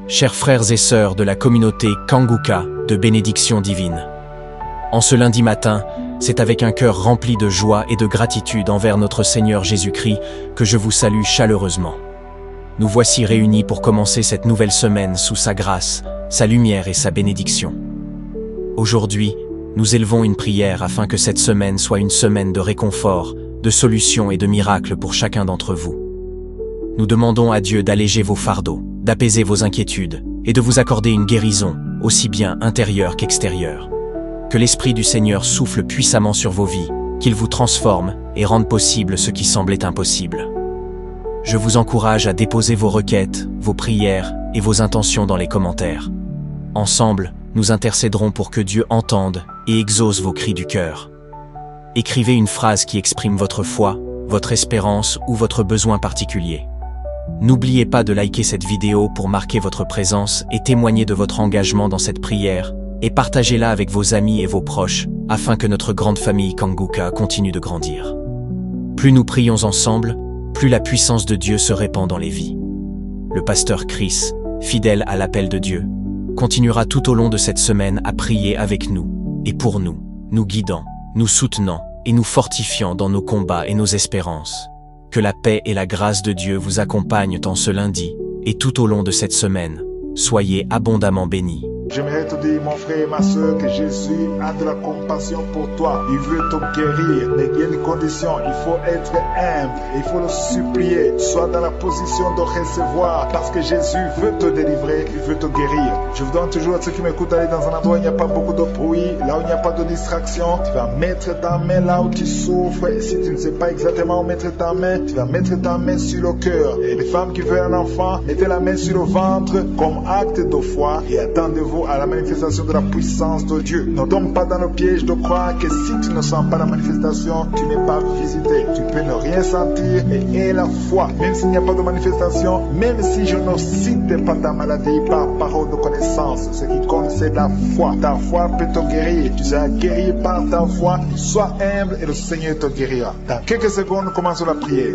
Chers frères et sœurs de la communauté Kanguka de bénédiction divine, en ce lundi matin, c'est avec un cœur rempli de joie et de gratitude envers notre Seigneur Jésus-Christ que je vous salue chaleureusement. Nous voici réunis pour commencer cette nouvelle semaine sous sa grâce, sa lumière et sa bénédiction. Aujourd'hui, nous élevons une prière afin que cette semaine soit une semaine de réconfort, de solutions et de miracles pour chacun d'entre vous. Nous demandons à Dieu d'alléger vos fardeaux, d'apaiser vos inquiétudes et de vous accorder une guérison, aussi bien intérieure qu'extérieure. Que l'Esprit du Seigneur souffle puissamment sur vos vies, qu'il vous transforme et rende possible ce qui semblait impossible. Je vous encourage à déposer vos requêtes, vos prières et vos intentions dans les commentaires. Ensemble, nous intercéderons pour que Dieu entende et exauce vos cris du cœur. Écrivez une phrase qui exprime votre foi, votre espérance ou votre besoin particulier. N'oubliez pas de liker cette vidéo pour marquer votre présence et témoigner de votre engagement dans cette prière, et partagez-la avec vos amis et vos proches, afin que notre grande famille Kanguka continue de grandir. Plus nous prions ensemble, plus la puissance de Dieu se répand dans les vies. Le pasteur Chris, fidèle à l'appel de Dieu, continuera tout au long de cette semaine à prier avec nous, et pour nous, nous guidant, nous soutenant et nous fortifiant dans nos combats et nos espérances. Que la paix et la grâce de Dieu vous accompagnent en ce lundi et tout au long de cette semaine. Soyez abondamment bénis. J'aimerais te dire, mon frère et ma soeur, que Jésus a de la compassion pour toi. Il veut te guérir, mais il y a une condition. Il faut être humble, il faut le supplier. Sois dans la position de recevoir, parce que Jésus veut te délivrer, il veut te guérir. Je vous donne toujours à ceux qui m'écoutent d'aller dans un endroit où il n'y a pas beaucoup de bruit, là où il n'y a pas de distraction. Tu vas mettre ta main là où tu souffres. Et si tu ne sais pas exactement où mettre ta main, tu vas mettre ta main sur le cœur. Et les femmes qui veulent un enfant, mettez la main sur le ventre comme acte de foi et attendez-vous à la manifestation de la puissance de Dieu. Ne tombe pas dans le piège de croire que si tu ne sens pas la manifestation, tu n'es pas visité. Tu peux ne rien sentir, mais aie la foi. Même s'il n'y a pas de manifestation, même si je ne cite pas ta maladie par parole de connaissance, ce qui compte c'est la foi. Ta foi peut te guérir. Tu seras guéri par ta foi. Sois humble et le Seigneur te guérira. Dans quelques secondes, commençons la prière.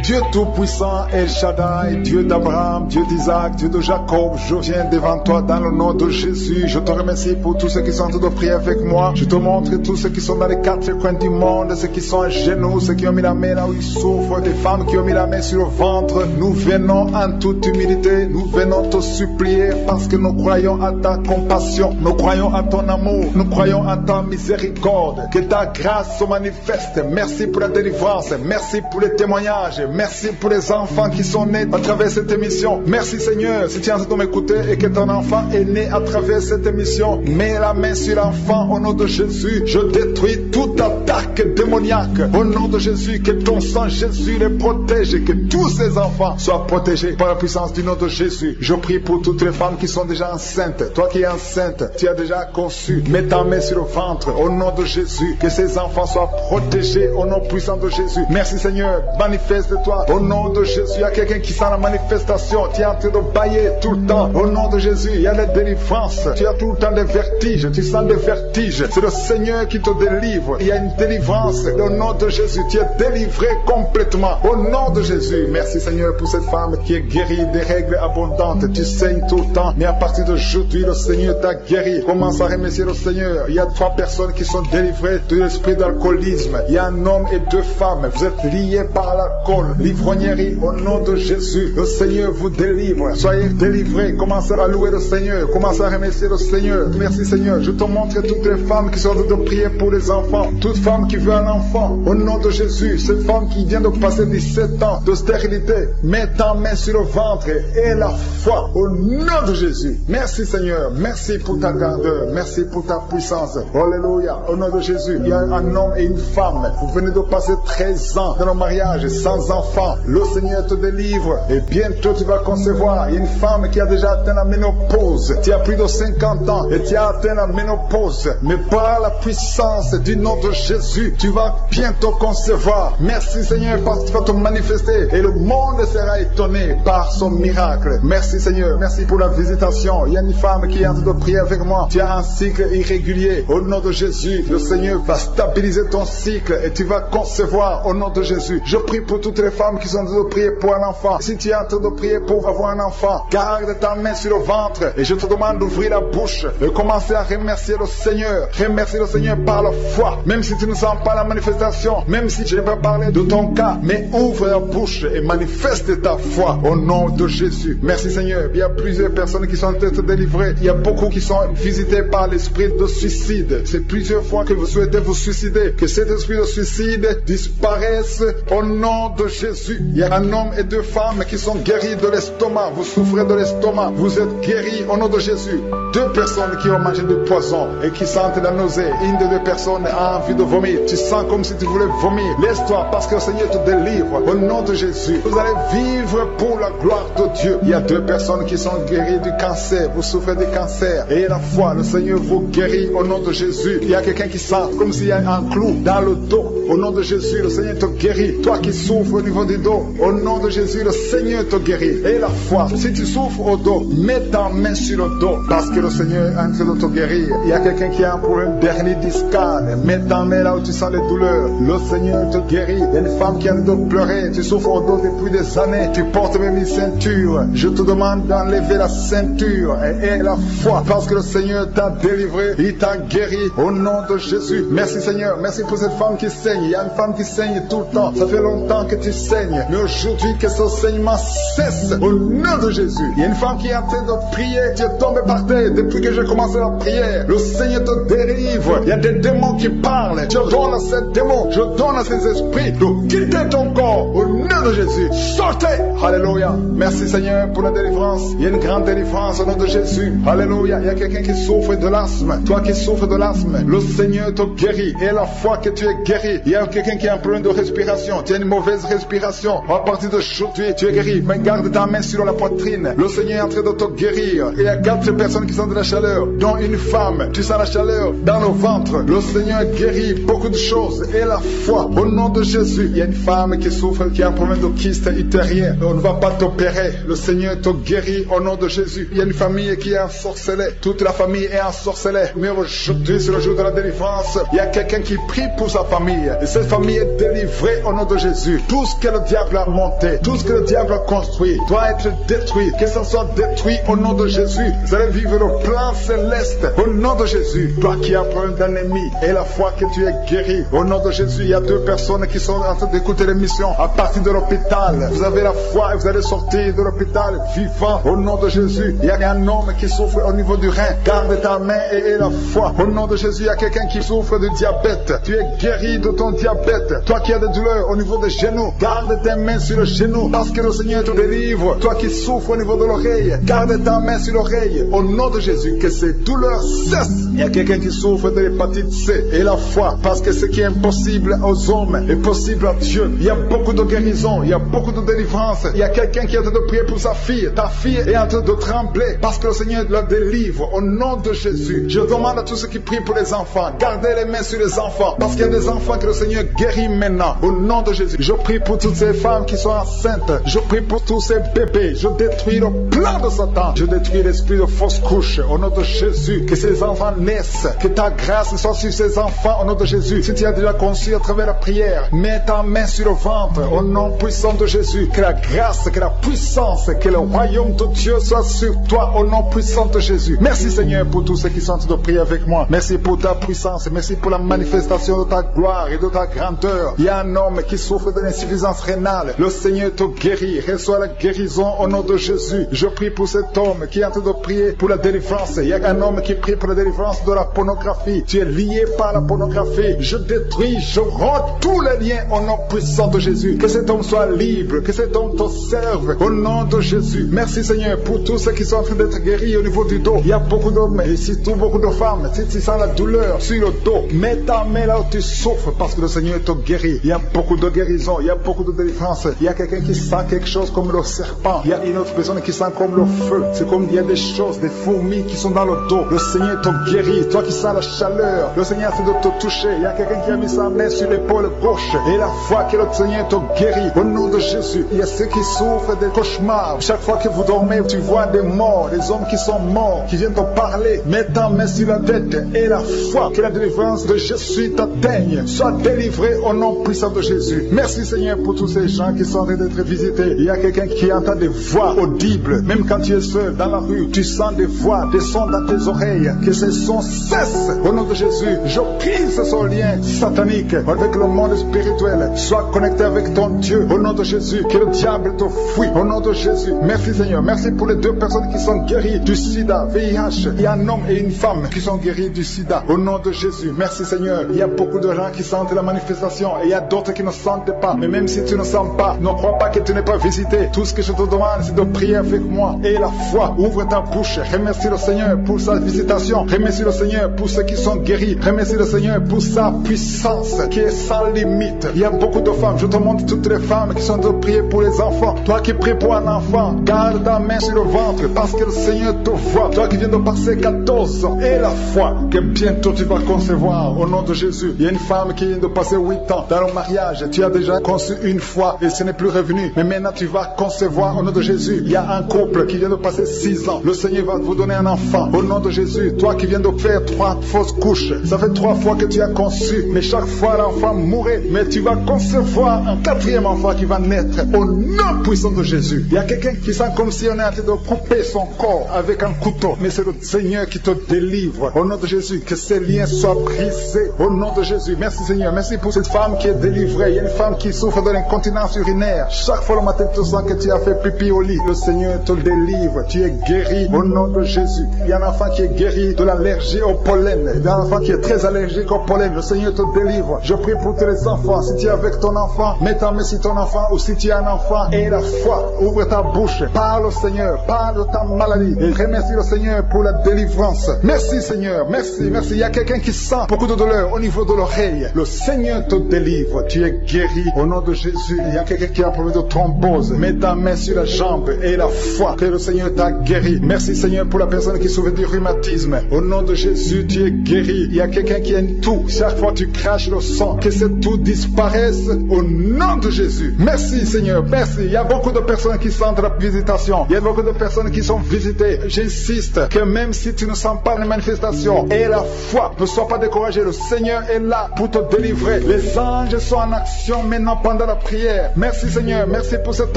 Dieu Tout-Puissant, El Shaddai, Dieu d'Abraham, Dieu d'Isaac, Dieu de Jacob, je viens devant toi dans le nom de Jésus. Je te remercie pour tous ceux qui sont en train de prier avec moi. Je te montre tous ceux qui sont dans les quatre coins du monde, ceux qui sont à genoux, ceux qui ont mis la main là où ils souffrent, des femmes qui ont mis la main sur le ventre. Nous venons en toute humilité, nous venons te supplier parce que nous croyons à ta compassion, nous croyons à ton amour, nous croyons à ta miséricorde. Que ta grâce se manifeste. Merci pour la délivrance, merci pour les témoignages. Merci pour les enfants qui sont nés à travers cette émission. Merci Seigneur, si tu es en train de m'écouter et que ton enfant est né à travers cette émission, mets la main sur l'enfant au nom de Jésus. Je détruis toute attaque démoniaque. Au nom de Jésus, que ton sang Jésus les protège et que tous ces enfants soient protégés par la puissance du nom de Jésus. Je prie pour toutes les femmes qui sont déjà enceintes. Toi qui es enceinte, tu as déjà conçu. Mets ta main sur le ventre au nom de Jésus. Que ces enfants soient protégés au nom puissant de Jésus. Merci Seigneur, manifeste-toi. Au nom de Jésus, il y a quelqu'un qui sent la manifestation. Tu es en train de bailler tout le temps. Au nom de Jésus, il y a la délivrance. Tu as tout le temps des vertiges. Tu sens des vertiges. C'est le Seigneur qui te délivre. Il y a une délivrance. Au nom de Jésus, tu es délivré complètement. Au nom de Jésus, merci Seigneur pour cette femme qui est guérie des règles abondantes. Tu saignes tout le temps, mais à partir d'aujourd'hui, le Seigneur t'a guéri. Commence à remercier le Seigneur. Il y a 3 personnes qui sont délivrées de l'esprit d'alcoolisme. Il y a un homme et 2 femmes. Vous êtes liés par l'alcool. L'ivrognerie, au nom de Jésus, le Seigneur vous délivre. Soyez délivrés. Commencez à louer le Seigneur. Commencez à remercier le Seigneur. Merci Seigneur. Je te montre toutes les femmes qui sont en train de prier pour les enfants. Toute femme qui veut un enfant, au nom de Jésus. Cette femme qui vient de passer 17 ans de stérilité, mets ta main sur le ventre et la foi au nom de Jésus. Merci Seigneur. Merci pour ta grandeur. Merci pour ta puissance. Alléluia. Au nom de Jésus, il y a un homme et une femme. Vous venez de passer 13 ans dans le mariage sans enfant. enfants. Le Seigneur te délivre et bientôt tu vas concevoir. Il y a une femme qui a déjà atteint la ménopause. Tu as plus de 50 ans et tu as atteint la ménopause. Mais par la puissance du nom de Jésus, tu vas bientôt concevoir. Merci Seigneur parce que tu vas te manifester et le monde sera étonné par son miracle. Merci Seigneur, merci pour la visitation. Il y a une femme qui est en train de prier avec moi. Tu as un cycle irrégulier. Au nom de Jésus, le Seigneur va stabiliser ton cycle et tu vas concevoir au nom de Jésus. Je prie pour toutes les femmes qui sont en train de prier pour un enfant. Si tu es en train de prier pour avoir un enfant, garde ta main sur le ventre et je te demande d'ouvrir la bouche et commencer à remercier le Seigneur. Remercier le Seigneur par la foi. Même si tu ne sens pas la manifestation, même si je n'ai pas parlé de ton cas, mais ouvre la bouche et manifeste ta foi au nom de Jésus. Merci Seigneur. Il y a plusieurs personnes qui sont en train de délivrer. Il y a beaucoup qui sont visités par l'esprit de suicide. C'est plusieurs fois que vous souhaitez vous suicider. Que cet esprit de suicide disparaisse au nom de Jésus. Il y a un homme et deux femmes qui sont guéris de l'estomac. Vous souffrez de l'estomac. Vous êtes guéris au nom de Jésus. Deux personnes qui ont mangé du poison et qui sentent la nausée. Une des deux personnes a envie de vomir. Tu sens comme si tu voulais vomir. Laisse-toi parce que le Seigneur te délivre au nom de Jésus. Vous allez vivre pour la gloire de Dieu. Il y a deux personnes qui sont guéries du cancer. Vous souffrez du cancer. Et la foi, le Seigneur vous guérit au nom de Jésus. Il y a quelqu'un qui sent comme s'il y a un clou dans le dos. Au nom de Jésus, le Seigneur te guérit. Toi qui souffres au niveau du dos, au nom de Jésus, le Seigneur te guérit. Et la foi, si tu souffres au dos, mets ta main sur le dos parce que le Seigneur est en train de te guérir. Il y a quelqu'un qui a un problème d'hernie discale. Mets ta main là où tu sens les douleurs. Le Seigneur te guérit. Il y a une femme qui a le dos pleurer. Tu souffres au dos depuis des années. Tu portes même une ceinture. Je te demande d'enlever la ceinture et la foi parce que le Seigneur t'a délivré. Il t'a guéri au nom de Jésus. Merci Seigneur. Merci pour cette femme qui saigne. Il y a une femme qui saigne tout le temps. Ça fait longtemps que tu saignes. Mais aujourd'hui, que ce saignement cesse au nom de Jésus. Il y a une femme qui est en train de prier. Tu es tombé par terre depuis que j'ai commencé la prière. Le Seigneur te délivre. Il y a des démons qui parlent. Je donne à ces démons. Je donne à ces esprits de quitter ton corps au nom de Jésus. Sortez. Alléluia. Merci Seigneur pour la délivrance. Il y a une grande délivrance au nom de Jésus. Alléluia. Il y a quelqu'un qui souffre de l'asthme. Toi qui souffres de l'asthme, le Seigneur te guérit. Et la foi que tu es guéri. Il y a quelqu'un qui a un problème de respiration. Tu as une mauvaise respiration. À partir d'aujourd'hui, tu es guéri. Mais garde ta main sur la poitrine. Le Seigneur est en train de te guérir. Il y a 4 personnes qui sont de la chaleur, dont une femme. Tu sens la chaleur dans le ventre. Le Seigneur guérit beaucoup de choses. Et la foi, au nom de Jésus. Il y a une femme qui souffre, qui a un problème de kyste utérien. On ne va pas t'opérer. Le Seigneur te guérit au nom de Jésus. Il y a une famille qui est ensorcelée. Toute la famille est ensorcelée. Mais aujourd'hui, c'est le jour de la délivrance. Il y a quelqu'un qui prie pour sa famille. Et cette famille est délivrée au nom de Jésus. Tout ce que le diable a monté, tout ce que le diable a construit, doit être détruit. Que ça soit détruit au nom de Jésus. Vous allez vivre le plan céleste au nom de Jésus. Toi qui as un problème d'anémie et la foi que tu es guéri, au nom de Jésus, il y a 2 personnes qui sont en train d'écouter l'émission à partir de l'hôpital. Vous avez la foi et vous allez sortir de l'hôpital vivant au nom de Jésus. Il y a un homme qui souffre au niveau du rein. Garde ta main et la foi. Au nom de Jésus, il y a quelqu'un qui souffre de diabète. Tu es guéri de ton diabète. Toi qui as des douleurs au niveau des genoux, garde tes mains sur le genou parce que le Seigneur te délivre. Toi qui souffres au niveau de l'oreille, garde ta main sur l'oreille au nom de Jésus, que ces douleurs cessent. Il y a quelqu'un qui souffre de l'hépatite C et la foi parce que ce qui est impossible aux hommes est possible à Dieu. Il y a beaucoup de guérison, il y a beaucoup de délivrance. Il y a quelqu'un qui est en train de prier pour sa fille. Ta fille est en train de trembler parce que le Seigneur la délivre au nom de Jésus. Je demande à tous ceux qui prient pour les enfants, gardez les mains sur les enfants parce qu'il y a des enfants que le Seigneur guérit maintenant au nom de Jésus. Je prie pour toutes ces femmes qui sont enceintes. Je prie pour tous ces bébés. Je détruis le plan de Satan. Je détruis l'esprit de fausse couche au nom de Jésus. Que ces enfants naissent. Que ta grâce soit sur ces enfants au nom de Jésus. Si tu as déjà conçu à travers la prière, mets ta main sur le ventre au nom puissant de Jésus. Que la grâce, que la puissance, que le royaume de Dieu soit sur toi au nom puissant de Jésus. Merci Seigneur pour tous ceux qui sont en train de prier avec moi. Merci pour ta puissance. Merci pour la manifestation de ta gloire et de ta grandeur. Il y a un homme qui souffre d'une insuffisance rénale. Le Seigneur te guérit. Reçois la guérison au nom de Jésus. Je prie pour cet homme qui est en train de prier pour la délivrance. Il y a un homme qui prie pour la délivrance de la pornographie. Tu es lié par la pornographie. Je détruis, je romps tous les liens au nom puissant de Jésus. Que cet homme soit libre. Que cet homme te serve au nom de Jésus. Merci Seigneur pour tous ceux qui sont en train d'être guéris au niveau du dos. Il y a beaucoup d'hommes et surtout beaucoup de femmes. Si tu sens la douleur sur le dos, mets ta main là où tu souffres parce que le Seigneur te guérit. Il y a beaucoup de guérison. Il y a beaucoup beaucoup de délivrance. Il y a quelqu'un qui sent quelque chose comme le serpent. Il y a une autre personne qui sent comme le feu. C'est comme il y a des choses, des fourmis qui sont dans le dos. Le Seigneur te guérit. Toi qui sens la chaleur, le Seigneur essaie de te toucher. Il y a quelqu'un qui a mis sa main sur l'épaule gauche. Et la foi que le Seigneur te guérit. Au nom de Jésus, il y a ceux qui souffrent des cauchemars. Chaque fois que vous dormez, tu vois des morts, des hommes qui sont morts, qui viennent te parler. Mets ta main sur la tête et la foi que la délivrance de Jésus t'atteigne. Sois délivré au nom puissant de Jésus. Merci Seigneur pour tous ces gens qui sont en train d'être visités. Il y a quelqu'un qui entend des voix audibles. Même quand tu es seul dans la rue, tu sens des voix, des sons dans tes oreilles. Que ces sons cessent au nom de Jésus. Je brise ce lien satanique avec le monde spirituel. Sois connecté avec ton Dieu au nom de Jésus. Que le diable te fuit au nom de Jésus. Merci Seigneur. Merci pour les 2 personnes qui sont guéries du sida, VIH. Il y a un homme et une femme qui sont guéris du sida au nom de Jésus. Merci Seigneur. Il y a beaucoup de gens qui sentent la manifestation et il y a d'autres qui ne sentent pas. Mais même si tu ne sens pas, ne crois pas que tu n'es pas visité. Tout ce que je te demande, c'est de prier avec moi. Et la foi, ouvre ta bouche. Remercie le Seigneur pour sa visitation. Remercie le Seigneur pour ceux qui sont guéris. Remercie le Seigneur pour sa puissance qui est sans limite. Il y a beaucoup de femmes. Je te montre toutes les femmes qui sont de prier pour les enfants. Toi qui pries pour un enfant, garde ta main sur le ventre parce que le Seigneur te voit. Toi qui viens de passer 14 ans et la foi que bientôt tu vas concevoir au nom de Jésus. Il y a une femme qui vient de passer 8 ans dans le mariage. Tu as déjà conçu une fois et ce n'est plus revenu. Mais maintenant tu vas concevoir au nom de Jésus. Il y a un couple qui vient de passer 6 ans. Le Seigneur va vous donner un enfant au nom de Jésus. Toi qui viens de faire 3 fausses couches. Ça fait 3 fois que tu as conçu. Mais chaque fois l'enfant mourait. Mais tu vas concevoir un 4e enfant qui va naître au nom puissant de Jésus. Il y a quelqu'un qui sent comme si on est en train de couper son corps avec un couteau. Mais c'est le Seigneur qui te délivre au nom de Jésus. Que ces liens soient brisés au nom de Jésus. Merci Seigneur. Merci pour cette femme qui est délivrée. Il y a une femme qui souffre de l'incontinence urinaire. Chaque fois le matin tu sens que tu as fait pipi au lit. Le Seigneur te délivre. Tu es guéri au nom de Jésus. Il y a un enfant qui est guéri de l'allergie au pollen. Il y a un enfant qui est très allergique au pollen. Le Seigneur te délivre. Je prie pour tous les enfants. Si tu es avec ton enfant, mets ta main sur ton enfant. Ou si tu es un enfant et la foi, ouvre ta bouche. Parle au Seigneur. Parle de ta maladie. Et remercie le Seigneur pour la délivrance. Merci Seigneur. Merci. Merci. Il y a quelqu'un qui sent beaucoup de douleur au niveau de l'oreille. Le Seigneur te délivre. Tu es guéri au nom de Jésus. Il y a quelqu'un qui a un problème de thrombose. Mets ta main sur la jambe et la foi que le Seigneur t'a guéri. Merci Seigneur pour la personne qui souffre du rhumatisme. Au nom de Jésus, tu es guéri. Il y a quelqu'un qui a une toux. Chaque fois tu craches le sang, que cette toux disparaisse au nom de Jésus. Merci Seigneur. Merci. Il y a beaucoup de personnes qui sentent la visitation. Il y a beaucoup de personnes qui sont visitées. J'insiste que même si tu ne sens pas les manifestations et la foi, ne sois pas découragé. Le Seigneur est là pour te délivrer. Les anges sont en action maintenant pendant la prière. Merci Seigneur. Merci pour cet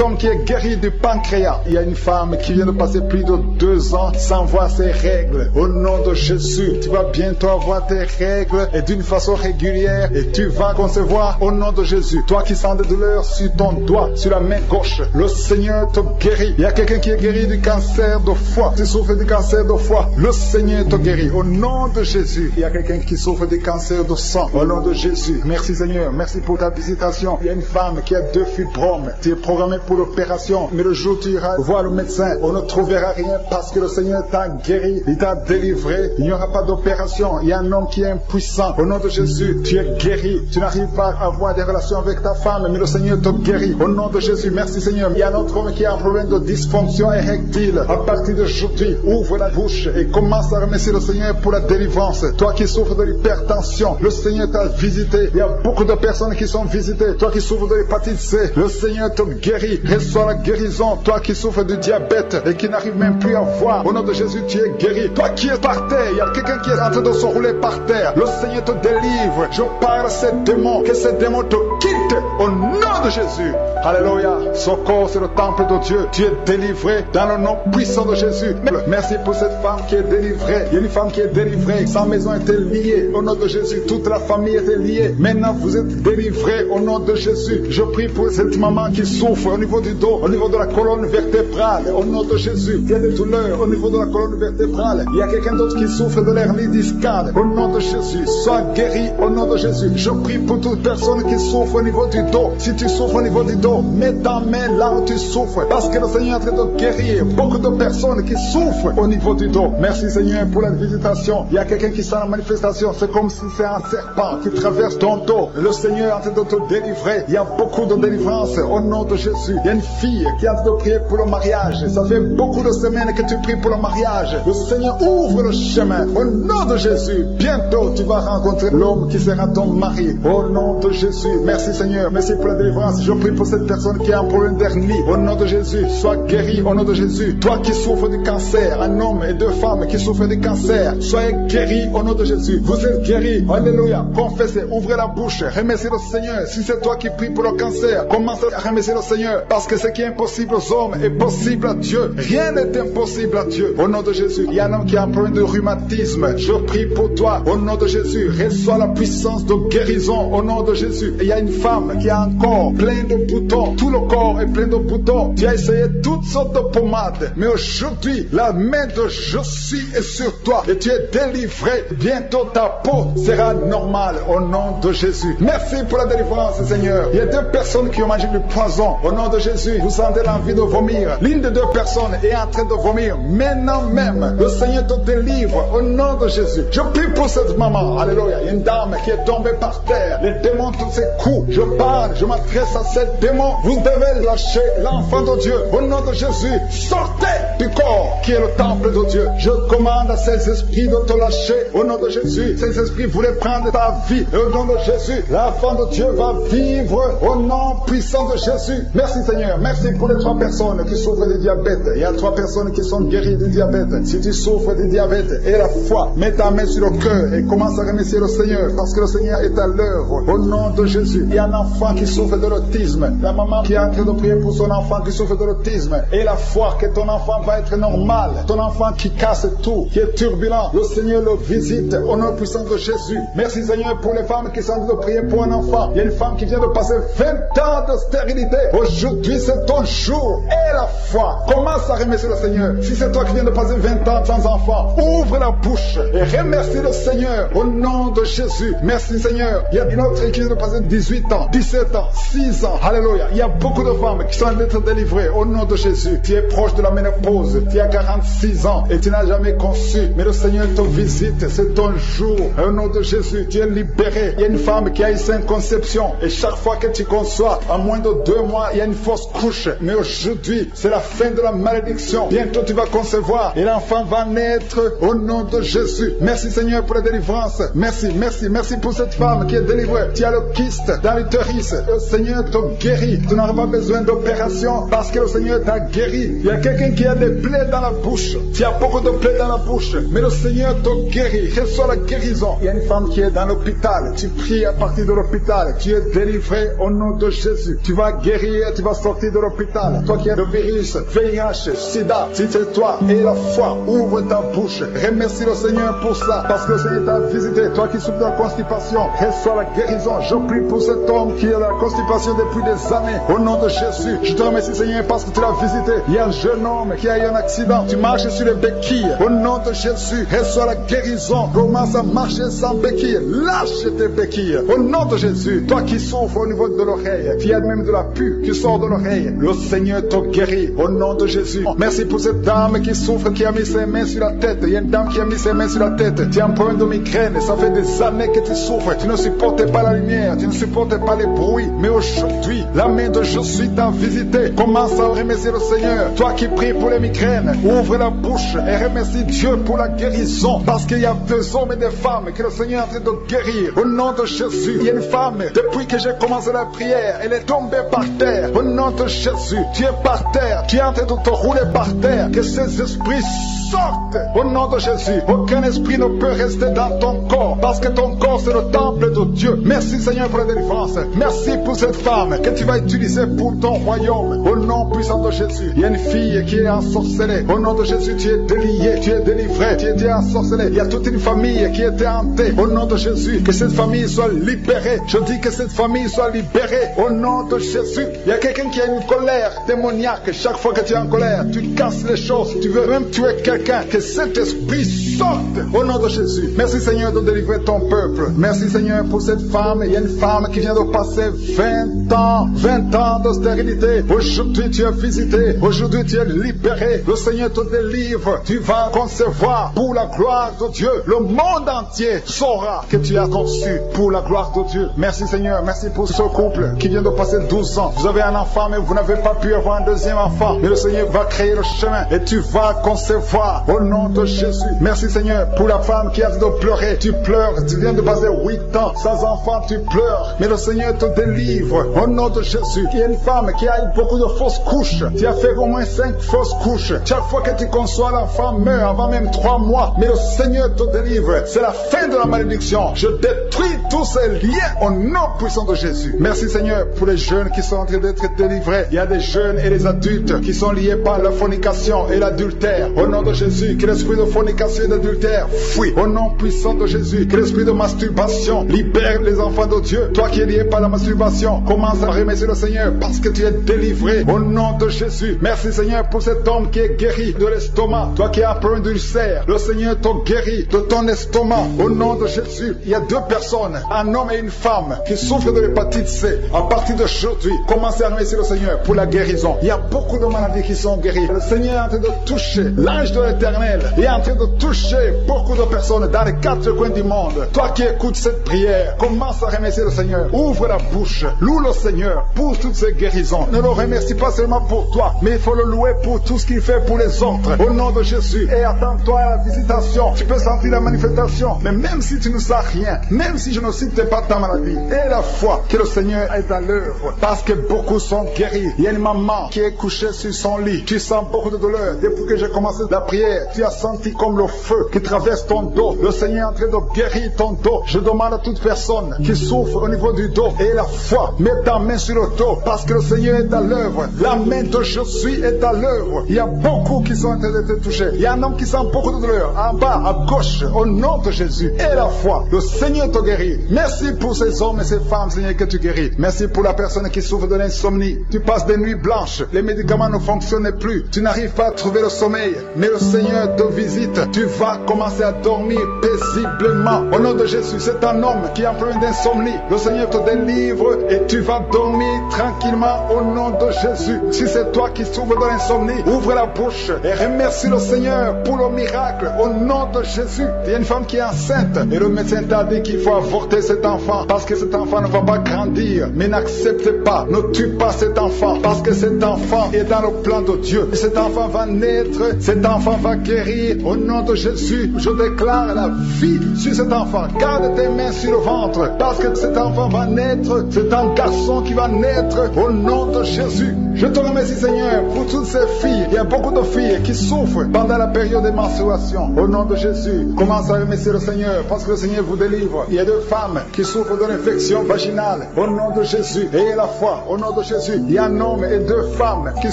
homme qui est guéri du pancréas. Il y a une femme qui vient de passer plus de 2 ans sans voir ses règles. Au nom de Jésus, tu vas bientôt avoir tes règles et d'une façon régulière et tu vas concevoir au nom de Jésus. Toi qui sens des douleurs sur ton doigt, sur la main gauche, le Seigneur te guérit. Il y a quelqu'un qui est guéri du cancer de foie. Tu souffres du cancer de foie, le Seigneur te guérit au nom de Jésus. Il y a quelqu'un qui souffre du cancer de sang au nom de Jésus. Merci Seigneur. Merci pour ta visitation. Il y a une femme qui a 2 fibromes. Tu es programmé pour l'opération, mais le jour où tu iras voir le médecin, on ne trouvera rien parce que le Seigneur t'a guéri, il t'a délivré. Il n'y aura pas d'opération. Il y a un homme qui est impuissant. Au nom de Jésus, tu es guéri. Tu n'arrives pas à avoir des relations avec ta femme, mais le Seigneur te guérit. Au nom de Jésus, merci Seigneur. Il y a un autre homme qui a un problème de dysfonction érectile. À partir d'aujourd'hui, ouvre la bouche et commence à remercier le Seigneur pour la délivrance. Toi qui souffres de l'hypertension, le Seigneur t'a visité. Il y a beaucoup de personnes qui sont visitées. Toi qui souffres de l'hépatite C, le Seigneur te guérit. Reçois la guérison. Toi qui souffres du diabète et qui n'arrive même plus à voir, au nom de Jésus, tu es guéri. Toi qui es par terre, il y a quelqu'un qui est en train de se rouler par terre. Le Seigneur te délivre. Je parle à ces démons, que ces démons te quittent au nom de Jésus. Alléluia. Ce corps, c'est le temple de Dieu. Tu es délivré dans le nom puissant de Jésus. Merci pour cette femme qui est délivrée. Il y a une femme qui est délivrée. Sa maison était liée. Au nom de Jésus, toute la famille était liée. Maintenant, vous êtes délivrés au nom de Jésus. Je prie pour cette maman qui souffre au niveau du dos, au niveau de la colonne vertébrale. Au nom de Jésus, il y a des douleurs au niveau de la colonne vertébrale. Il y a quelqu'un d'autre qui souffre de l'hernie discale. Au nom de Jésus, sois guéri au nom de Jésus. Je prie pour toute personne qui souffre au niveau du dos. Si tu souffres au niveau du dos, mets ta main là où tu souffres, parce que le Seigneur est en train de guérir beaucoup de personnes qui souffrent au niveau du dos. Merci Seigneur pour la visitation. Il y a quelqu'un qui sent la manifestation, c'est comme si c'est un serpent qui traverse ton dos. Le Seigneur est en train de te délivrer. Il y a beaucoup de délivrance au nom de Jésus. Il y a une fille qui est en train de prier pour le mariage. Ça fait beaucoup de semaines que tu pries pour le mariage. Le Seigneur ouvre le chemin au nom de Jésus. Bientôt tu vas rencontrer l'homme qui sera ton mari au nom de Jésus. Merci Seigneur, merci pour la délivrance. Je prie pour cette personne qui a un problème d'hernie au nom de Jésus. Sois guéri au nom de Jésus. Toi qui souffres du cancer, un homme et deux femmes qui souffrent du cancer, soyez guéris au nom de Jésus. Vous êtes guéris, alléluia. Confessez, ouvrez la bouche, remerciez le Seigneur. Si c'est toi qui pries pour le cancer, commence à remercier le Seigneur, parce que ce qui est impossible aux hommes est possible à Dieu. Rien n'est impossible à Dieu. Au nom de Jésus, il y a un homme qui a un problème de rhumatisme. Je prie pour toi au nom de Jésus. Reçois la puissance de guérison au nom de Jésus. Et il y a une femme qui a un corps plein de boutons. Tout le corps est plein de boutons. Tu as essayé toutes sortes de pommades, mais aujourd'hui, la main de Jésus est sur toi et tu es délivré. Bientôt ta peau sera normale au nom de Jésus. Merci pour la délivrance, Seigneur. Il y a deux personnes qui ont mangé du poison. Au nom de Jésus, vous sentez l'envie de vomir. L'une des deux personnes est en train de vomir. Maintenant même, le Seigneur te délivre au nom de Jésus. Je prie pour cette maman. Alléluia. Il y a une dame qui est tombée par terre. Les démons, tous ces coups. Je parle, je m'adresse à cette démon. Vous devez lâcher l'enfant de Dieu. Au nom de Jésus, sortez du corps qui est le temple de Dieu. Je commande à ces esprits de te lâcher. Au nom de Jésus, ces esprits voulaient prendre ta vie. Et au nom de Jésus, l'enfant de Dieu va vivre au nom puissant de Jésus. Merci Seigneur. Merci pour les 3 personnes qui souffrent du diabète. Il y a 3 personnes qui sont guéries du diabète. Si tu souffres du diabète et la foi, mets ta main sur le cœur et commence à remercier le Seigneur, parce que le Seigneur est à l'œuvre. Au nom de Jésus, il y a un enfant qui souffre de l'autisme. La maman qui est en train de prier pour son enfant qui souffre de l'autisme. Et la foi que ton enfant va être normal. Ton enfant qui casse tout, qui est turbulent, le Seigneur le visite au nom puissant de Jésus. Merci Seigneur pour les femmes qui sont en train de prier pour un enfant. Il y a une femme qui vient de passer 20 ans de stérilité. Aujourd'hui c'est ton jour. Et la foi. Commence à remercier le Seigneur. Si c'est toi qui viens de passer 20 ans sans enfant, ouvre la bouche et remercie le Seigneur au nom de Jésus. Merci Seigneur. Il y a une autre qui vient de passer 18 ans, 17 ans, 6 ans. Alléluia. Il y a beaucoup de femmes qui sont en train d'être délivrées au nom de Jésus. Tu es proche de la ménopause. Tu as 46 ans et tu n'as jamais conçu. Mais le Seigneur te visite. C'est ton jour. Au nom de Jésus, tu es libéré. Il y a une femme qui a eu 5 conceptions. Et chaque fois que tu conçois, en moins de 2 mois, il y a une fausse couche. Mais aujourd'hui, c'est la fin de la malédiction. Bientôt tu vas concevoir et l'enfant va naître au nom de Jésus. Merci Seigneur pour la délivrance. Merci, merci, merci pour cette femme qui est délivrée. Tu as le kyste dans l'utérus. Le Seigneur te guérit. Tu n'auras pas besoin d'opération parce que le Seigneur t'a guéri. Il y a quelqu'un qui a des plaies dans la bouche. Tu as beaucoup de plaies dans la bouche, mais le Seigneur te guérit. Reçois la guérison. Il y a une femme qui est dans l'hôpital. Tu pries à partir de l'hôpital. Tu es délivré au nom de Jésus. Tu vas guérir, tu vas sortir de l'hôpital. Toi qui as le virus, VIH, SIDA, si c'est toi et la foi, ouvre ta bouche. Remercie le Seigneur pour ça, parce que le Seigneur t'a visité. Toi qui souffres de la constipation, reçois la guérison. Je prie pour cet homme qui a la constipation depuis des années. Au nom de Jésus, je te remercie Seigneur parce que tu l'as visité. Il y a un jeune homme qui a eu un accident. Tu marches sur les béquilles. Au nom de Jésus, reçois la guérison. Commence à marcher sans béquilles. Lâche tes béquilles. Au nom de Jésus, toi qui souffres au niveau de l'oreille, tu as même de la pue qui sort de l'oreille. Le Seigneur te guérit. Au nom de Jésus. Merci pour cette dame qui souffre, qui a mis ses mains sur la tête. Il y a une dame qui a mis ses mains sur la tête. Tu as un problème de migraine. Ça fait des années que tu souffres. Tu ne supportes pas la lumière. Tu ne supportes pas les bruits. Mais aujourd'hui, la main de Jésus t'a visité. Commence à remercier le Seigneur. Toi qui pries pour les migraines, ouvre la bouche et remercie Dieu pour la guérison. Parce qu'il y a des hommes et des femmes que le Seigneur est en train de guérir. Au nom de Jésus, il y a une femme, depuis que j'ai commencé la prière, elle est tombée par terre. Au nom de Jésus, tu es par terre. Tu es en train de te rouler par terre. Que ces esprits sortent. Au nom de Jésus, aucun esprit ne peut rester dans ton corps. Parce que ton corps, c'est le temple de Dieu. Merci Seigneur pour la délivrance. Merci pour cette femme que tu vas utiliser pour ton royaume. Au nom puissant de Jésus, il y a une fille qui est ensorcelée. Au nom de Jésus, tu es délié, tu es délivré, tu es ensorcelé. Il y a toute une famille qui était hantée. Au nom de Jésus, que cette famille soit libérée. Je dis que cette famille soit libérée. Au nom de Jésus, il y a quelqu'un qui a une colère démoniaque. Chaque fois que tu es en colère, tu casses les choses. Tu veux même tuer quelqu'un. Que cet esprit sorte. Au nom de Jésus. Merci Seigneur de délivrer ton peuple. Merci Seigneur pour cette femme. Il y a une femme qui vient de passer 20 20 ans de stérilité. Aujourd'hui, tu es visité. Aujourd'hui, tu es libéré. Le Seigneur te délivre. Tu vas concevoir pour la gloire de Dieu. Le monde entier saura que tu as conçu pour la gloire de Dieu. Merci Seigneur. Merci pour ce couple qui vient de passer 12 ans. Vous avez un enfant, mais vous n'avez pas pu avoir un deuxième enfant. Mais le Seigneur va créer le chemin et tu vas concevoir au nom de Jésus. Merci Seigneur pour la femme qui a de pleurer. Tu pleures. Tu viens de passer 8 ans sans enfant. Tu pleures. Mais le Seigneur te délivre au nom de Jésus. Il y a une femme qui a eu beaucoup de fausses couches. Tu as fait au moins 5 fausses couches. Chaque fois que tu conçois, l'enfant meurt avant même 3 mois. Mais le Seigneur te délivre. C'est la fin de la malédiction. Je détruis tous ces liens au nom puissant de Jésus. Merci Seigneur pour les jeunes qui sont en train d'être délivrés. Il y a des jeunes et des adultes qui sont liés par la fornication et l'adultère. Au nom de Jésus, que l'esprit de fornication et d'adultère fuit. Au nom puissant de Jésus, que l'esprit de masturbation libère les enfants de Dieu. Toi qui es lié par la masturbation, commence à remercier le Seigneur parce que tu es délivré. Au nom de Jésus, merci Seigneur pour cet homme qui est guéri de l'estomac. Toi qui as peur d'ulcère, le Seigneur te guérit de ton estomac. Au nom de Jésus, il y a 2 personnes, un homme et une femme, qui souffrent de l'hépatite C. À partir d'aujourd'hui, commencez à remercier le Seigneur pour la guérison. Il y a beaucoup de maladies qui sont guéries. Le Seigneur est en train de toucher l'ange de l'Éternel. Il est en train de toucher beaucoup de personnes dans les 4 coins du monde. Toi qui écoutes cette prière, commence à remercier le Seigneur. Ouvre la bouche, loue le Seigneur pour toutes ces guérisons. Ne le remercie pas seulement pour toi, mais il faut le louer pour tout ce qu'il fait pour les autres. Au nom de Jésus. Et attends-toi à la visitation. Tu peux sentir la manifestation. Mais même si tu ne sens rien, même si je ne cite pas ta maladie, et la foi que le Seigneur est à l'œuvre. Parce que beaucoup sont guéris. Il y a une maman qui est couchée sur son lit. Tu sens beaucoup de douleur. Depuis que j'ai commencé la prière, tu as senti comme le feu qui traverse ton dos. Le Seigneur est en train de guérir ton dos. Je demande à toute personne qui souffre au niveau du dos et la foi, mets ta main sur le dos parce que le Seigneur est à l'œuvre. La main de Jésus est à l'œuvre. Il y a beaucoup qui sont en train d'être touchés. Il y a un homme qui sent beaucoup de douleur en bas, à gauche, au nom de Jésus. Et la foi, le Seigneur te guérit. Merci pour ces hommes et ces femmes, Seigneur, que tu guéris. Merci pour la personne qui souffre de l'insomnie. Tu passes des nuits blanches, les médicaments ne fonctionnent plus. Tu n'arrives pas à trouver le sommeil, mais le Seigneur te visite. Tu vas commencer à dormir paisiblement. Au nom de Jésus, c'est un homme qui est en problème d'insomnie. Le Seigneur te délivre et tu vas dormir tranquillement au nom de Jésus. Si c'est toi qui souffres de l'insomnie, ouvre la bouche et remercie le Seigneur pour le miracle au nom de Jésus. Il y a une femme qui est enceinte et le médecin t'a dit qu'il faut avorter cet enfant parce que cet enfant ne va pas grandir. Mais n'accepte pas, ne tue pas cet enfant parce que cet enfant est dans le plan de Dieu. Et cet enfant va naître, cet enfant va guérir au nom de Jésus. Je déclare la vie sur cet enfant. Garde tes mains sur le ventre parce que cet enfant va naître. C'est un garçon qui va naître au nom de Jésus. Je te remercie Seigneur pour toutes ces filles. Il y a beaucoup de filles qui souffrent pendant la période de menstruation. Au nom de Jésus, commence à remercier le Seigneur parce que le Seigneur vous délivre. Il y a 2 femmes qui souffrent de l'infection vaginale. Au nom de Jésus, ayez la foi. Au nom de Jésus, il y a un homme et 2 femmes qui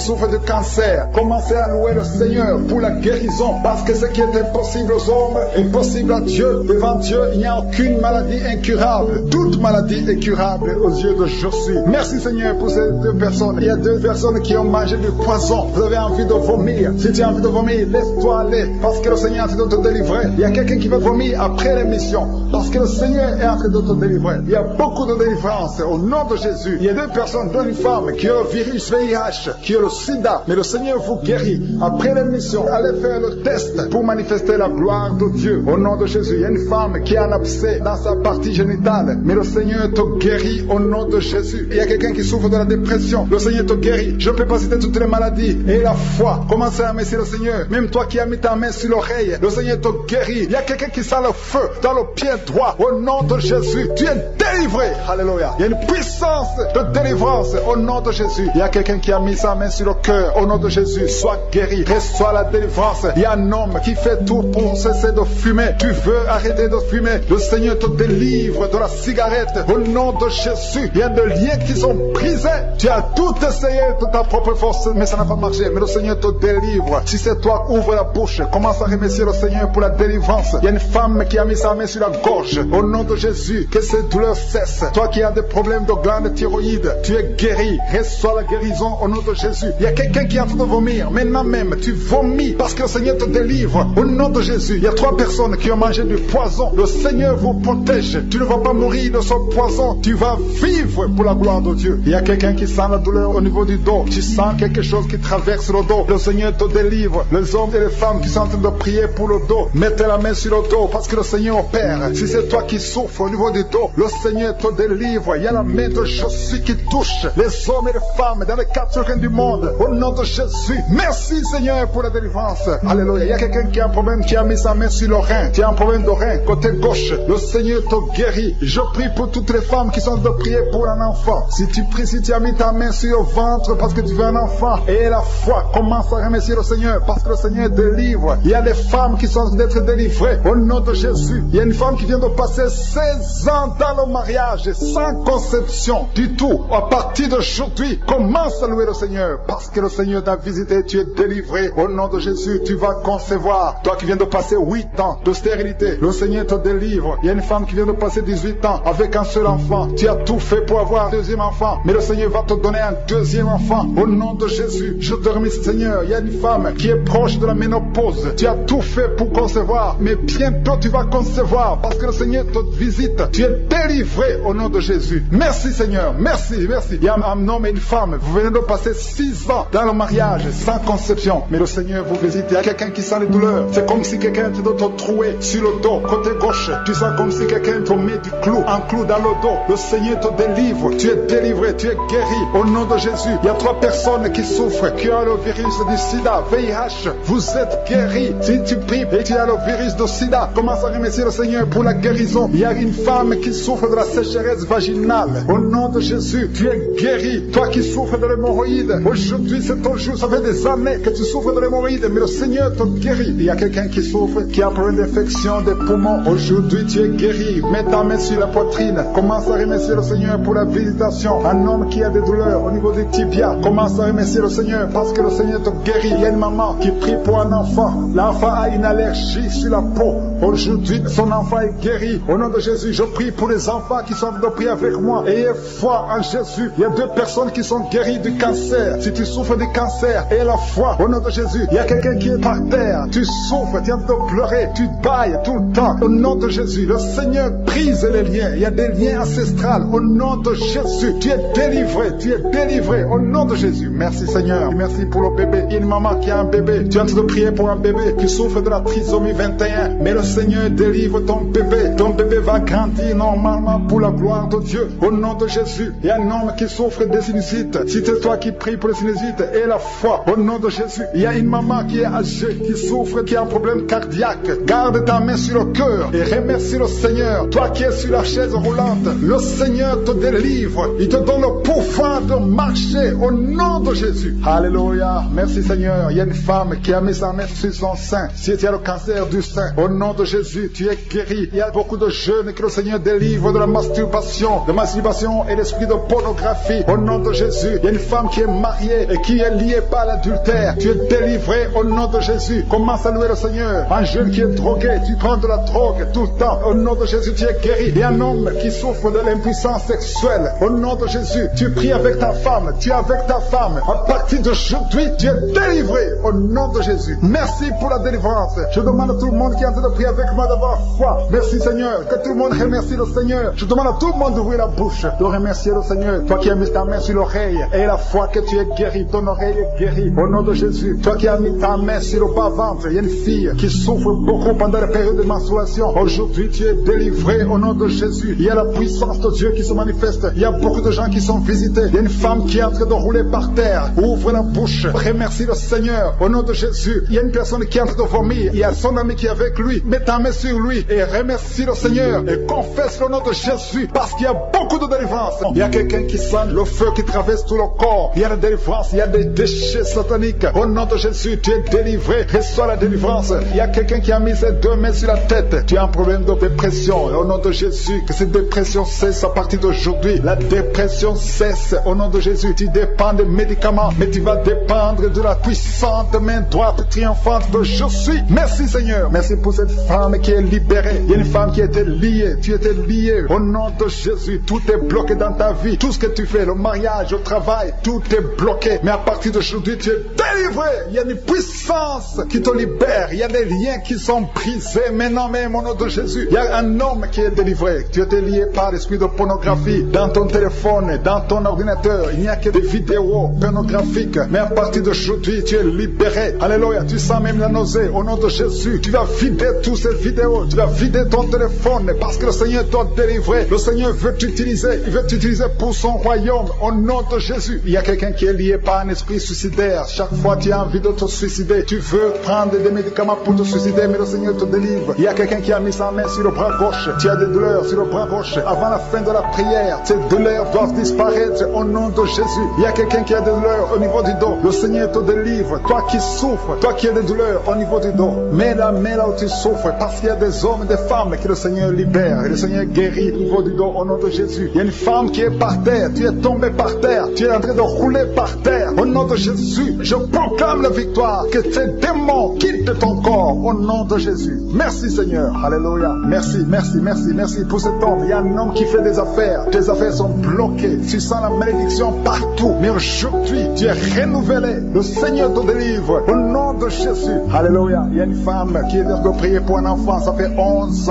souffrent de cancer. Commencez à louer le Seigneur pour la guérison parce que ce qui est impossible aux hommes est possible à Dieu. Devant Dieu, il n'y a aucune maladie incurable. Toute maladie est curable aux yeux de Jésus. Merci Seigneur pour ces 2 personnes. Il y a 2 personnes qui ont mangé du poison. Vous avez envie de vomir. Si tu as envie de vomir, laisse-toi aller parce que le Seigneur est en train de te délivrer. Il y a quelqu'un qui va vomir après l'émission parce que le Seigneur est en train de te délivrer. Il y a beaucoup de délivrance au nom de Jésus. Il y a 2 personnes, dont une femme qui a le virus VIH, qui a le sida, mais le Seigneur vous guérit. Après l'émission, allez faire le test pour manifester la gloire de Dieu au nom de Jésus. Il y a une femme qui a un abcès dans sa partie génitale, mais le Seigneur te guérit au nom de Jésus. Il y a quelqu'un qui souffre de la dépression, le Seigneur te guérit. Je ne peux pas citer toutes les maladies. Et la foi, commencez à remercier le Seigneur. Même toi qui as mis ta main sur l'oreille, le Seigneur te guérit. Il y a quelqu'un qui sent le feu dans le pied droit au nom de Jésus. Tu es délivré. Alléluia. Il y a une puissance de délivrance au nom de Jésus. Il y a quelqu'un qui a mis sa main sur le cœur au nom de Jésus. Sois guéri. Reçois la délivrance. Il y a un homme qui fait tout pour cesser de fumer. Tu veux arrêter de fumer. Le Seigneur te délivre de la cigarette au nom de Jésus. Il y a des liens qui sont brisés. Tu as tout essayé de ta propre force, mais ça n'a pas marché. Mais le Seigneur te délivre. Si c'est toi, ouvre la bouche. Commence à remercier le Seigneur pour la délivrance. Il y a une femme qui a mis sa main sur la gorge. Au nom de Jésus, que ces douleurs cessent. Toi qui as des problèmes de glande thyroïde, tu es guéri. Reçois la guérison au nom de Jésus. Il y a quelqu'un qui est en train de vomir. Maintenant même, tu vomis parce que le Seigneur te délivre. Au nom de Jésus, il y a 3 personnes qui ont mangé du poison. Le Seigneur vous protège. Tu ne vas pas mourir de ce poison. Tu vas vivre pour la gloire de Dieu. Il y a quelqu'un qui sent la douleur au niveau du dos. Tu sens quelque chose qui traverse le dos. Le Seigneur te délivre. Les hommes et les femmes qui sont en train de prier pour le dos, mettez la main sur le dos parce que le Seigneur opère. Si c'est toi qui souffres au niveau du dos, le Seigneur te délivre. Il y a la main de Jésus qui touche les hommes et les femmes dans les 4 coins du monde. Au nom de Jésus. Merci Seigneur pour la délivrance. Alléluia. Il y a quelqu'un qui a un problème, qui a mis sa main sur le rein. Tu as un problème de rein, côté gauche. Le Seigneur te guérit. Je prie pour toutes les femmes qui sont de prier pour un enfant. Si tu pries, si tu as mis ta main sur le ventre parce que tu veux un enfant, et la foi, commence à remercier le Seigneur parce que le Seigneur délivre. Il y a des femmes qui sont d'être délivrées au nom de Jésus. Il y a une femme qui vient de passer 16 ans dans le mariage sans conception du tout. À partir d'aujourd'hui, commence à louer le Seigneur parce que le Seigneur t'a visité, tu es délivré. Au nom de Jésus, tu vas concevoir. Toi qui viens de passer 8 ans de stérilité, le Seigneur te délivre. Il y a une femme qui vient de passer 18 ans avec un seul enfant. Tu as tout fait pour avoir un deuxième enfant, mais le Seigneur va te donner un deuxième enfant. Au nom de Jésus, je te remercie Seigneur. Il y a une femme qui est proche de la ménopause. Tu as tout fait pour concevoir, mais bientôt tu vas concevoir parce que le Seigneur te visite. Tu es délivré au nom de Jésus. Merci Seigneur, merci, merci. Il y a un homme et une femme, vous venez de passer 6 ans dans le mariage sans conception, mais le Seigneur vous visite. Il y a quelqu'un qui sent les douleurs. C'est comme si quelqu'un te troué sur le dos, côté gauche. Tu sens comme si quelqu'un te met du clou, un clou dans le dos. Le Seigneur te délivre. Tu es délivré, tu es guéri au nom de Jésus. Il y a 3 personnes qui souffrent, qui ont le virus du sida, VIH. Vous êtes guéris. Si tu pries et tu as le virus du sida, commence à remercier le Seigneur pour la guérison. Il y a une femme qui souffre de la sécheresse vaginale. Au nom de Jésus, tu es guéri. Toi qui souffres de l'hémorroïde, aujourd'hui c'est ton jour. Ça fait des années que tu souffres de l'hémorroïde, mais le Seigneur te guérit. Il y a quelqu'un qui souffre, qui a un problème d'infection des poumons. Aujourd'hui tu es guéri. Mets ta main sur la poitrine. Commence à remercier le Seigneur pour la visitation. Un homme qui a des douleurs au niveau du tibia, commence à remercier le Seigneur parce que le Seigneur te guérit. Il y a une maman qui prie pour un enfant. L'enfant a une allergie sur la peau. Aujourd'hui, son enfant est guéri. Au nom de Jésus, je prie pour les enfants qui sont de prier avec moi. Ayez foi en Jésus. Il y a 2 personnes qui sont guéries du cancer. Si tu souffres du cancer, aie la foi. Au nom de Jésus, il y a quelqu'un qui est par terre. Tu souffres, tu es en train de pleurer, tu bailles tout le temps. Au nom de Jésus, le Seigneur brise les liens. Il y a des liens ancestrales. Au nom de Jésus, tu es délivré. Tu es délivré. Au nom de Jésus. Merci Seigneur. Merci pour le bébé. Il y a une maman qui a un bébé. Tu es en train de prier pour un bébé qui souffre de la trisomie 21. Mais le Seigneur délivre ton bébé. Ton bébé va grandir normalement pour la gloire de Dieu. Au nom de Jésus. Il y a un homme qui souffre des sinusites. Si c'est toi qui pries pour les sinusites, aie la foi. Au nom de Jésus. Il y a une maman qui est âgée, qui souffre, qui a un problème cardiaque. Garde ta main sur le cœur et remercie le Seigneur. Toi qui es sur la chaise roulante, le Seigneur te délivre. Il te donne le pouvoir de marcher au nom de Jésus. Alléluia. Merci Seigneur. Il y a une femme qui a mis sa main sur son sein. Si tu as le cancer du sein, au nom de Jésus, tu es guéri. Il y a beaucoup de jeunes que le Seigneur délivre de la masturbation et l'esprit de pornographie. Au nom de Jésus, il y a une femme qui est mariée et qui est liée par l'adultère. Tu es délivré au nom de Jésus. Commence à louer le Seigneur. Un jeune qui est drogué, tu prends de la drogue tout le temps. Au nom de Jésus, tu es guéri. Il y a un homme qui souffre de l'impuissance sexuelle. Au nom de Jésus, tu pries avec ta femme. Tu es avec ta femme. À partir d'aujourd'hui, tu es délivré au nom de Jésus. Merci pour la délivrance. Je demande à tout le monde qui est en train de prier avec moi d'avoir foi. Merci Seigneur. Que tout le monde remercie le Seigneur. Je demande à tout le monde d'ouvrir la bouche, de remercier le Seigneur. Toi qui as mis ta main sur l'oreille, et la foi que tu es guéri. Ton oreille est guérie au nom de Jésus. Toi qui as mis ta main sur le bas-ventre, il y a une fille qui souffre beaucoup pendant la période de menstruation. Aujourd'hui, tu es délivré au nom de Jésus. Il y a la puissance de Dieu qui se manifeste. Il y a beaucoup de gens qui sont visités. Il y a une femme qui est en train de rouler par terre. Ouvre la bouche. Remercie le Seigneur au nom de Jésus. Il y a une personne qui est en train de vomir. Il y a son ami qui est avec lui. Mets ta main sur lui et remercie le Seigneur et confesse le nom de Jésus parce qu'il y a beaucoup de délivrance. Il y a quelqu'un qui sent le feu qui traverse tout le corps. Il y a la délivrance. Il y a des déchets sataniques. Au nom de Jésus, tu es délivré. Reçois la délivrance. Il y a quelqu'un qui a mis ses 2 mains sur la tête. Tu as un problème de dépression. Au nom nom de Jésus. Que cette dépression cesse à partir d'aujourd'hui. La dépression cesse au nom de Jésus. Tu dépends des médicaments, mais tu vas dépendre de la puissante main droite triomphante de je suis. Merci Seigneur. Merci pour cette femme qui est libérée. Il y a une femme qui était liée. Tu étais lié. Au nom de Jésus, tout est bloqué dans ta vie. Tout ce que tu fais, le mariage, le travail, tout est bloqué. Mais à partir d'aujourd'hui, tu es délivré. Il y a une puissance qui te libère. Il y a des liens qui sont brisés. Maintenant même, au nom de Jésus, il y a un homme qui est délivré. Tu étais lié par l'esprit de pornographie. Dans ton téléphone, dans ton ordinateur, il n'y a que des vidéos pornographiques. Mais à partir d'aujourd'hui, tu es libéré. Alléluia. Tu sens même la nausée. Au nom de Jésus, tu vas vider toutes ces vidéos. Tu vas vider ton téléphone parce que le Seigneur t'a délivré. Le Seigneur veut t'utiliser. Il veut t'utiliser pour son royaume. Au nom de Jésus. Il y a quelqu'un qui est lié par un esprit suicidaire. Chaque fois tu as envie de te suicider, tu veux prendre des médicaments pour te suicider, mais le Seigneur te délivre. Il y a quelqu'un qui a mis sa main sur le bras gauche. Tu as des douleurs sur le bras gauche. Avant la fin de la prière, ces douleurs doivent disparaître au nom de Jésus. Il y a quelqu'un qui a des douleurs au niveau du dos. Le Seigneur te délivre. Toi qui souffres, toi qui as des douleurs au niveau du dos, mets la main là où tu souffres, parce qu'il y a des hommes et des femmes que le Seigneur libère et le Seigneur guérit au niveau du dos au nom de Jésus. Il y a une femme qui est par terre, tu es tombé par terre, tu es en train de rouler par terre. Au nom de Jésus, je proclame la victoire, que ces démons quittent ton corps au nom de Jésus. Merci Seigneur, alléluia. Merci, merci, merci, merci pour cet homme. Il y a un homme qui fait des affaires, tes affaires sont bloquées, tu sens la malédiction partout, mais aujourd'hui tu es renouvelé. Le Seigneur te délivre au nom de Jésus, alléluia. Il y a une femme qui est de prier pour un enfant, ça fait 11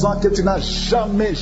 ans que tu n'as jamais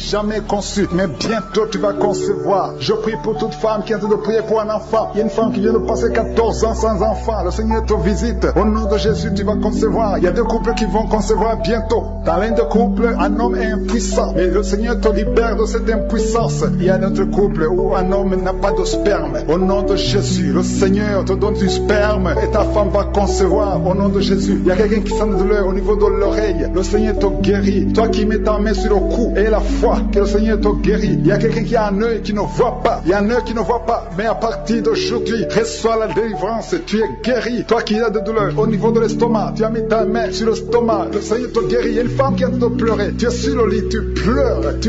conçu, mais bientôt tu vas concevoir. Je prie pour toute femme qui est en train de prier pour un enfant. Il y a une femme qui vient de passer 14 ans sans enfant. Le Seigneur te visite. Au nom de Jésus, tu vas concevoir. Il y a deux couples qui vont concevoir bientôt. Dans l'un des couples, un homme est impuissant, mais le Seigneur te libère de cette impuissance. Il y a un autre couple où un homme n'a pas de sperme. Au nom de Jésus, le Seigneur te donne du sperme et ta femme va concevoir. Au nom de Jésus, il y a quelqu'un qui sent de douleur au niveau de l'oreille. Le Seigneur te guérit. Toi qui mets ta main sur le cou et la foi que le Seigneur te guérit. Il y a quelqu'un qui a un œil qui ne voit pas. Il y a un œil qui ne voit pas. Mais à partir d'aujourd'hui, reçois la délivrance. Tu es guéri. Toi qui as de douleur au niveau de l'estomac, tu as mis ta main sur l'estomac. Le Seigneur te guérit. Il y a une femme qui a de pleurer. Tu es sur le lit, tu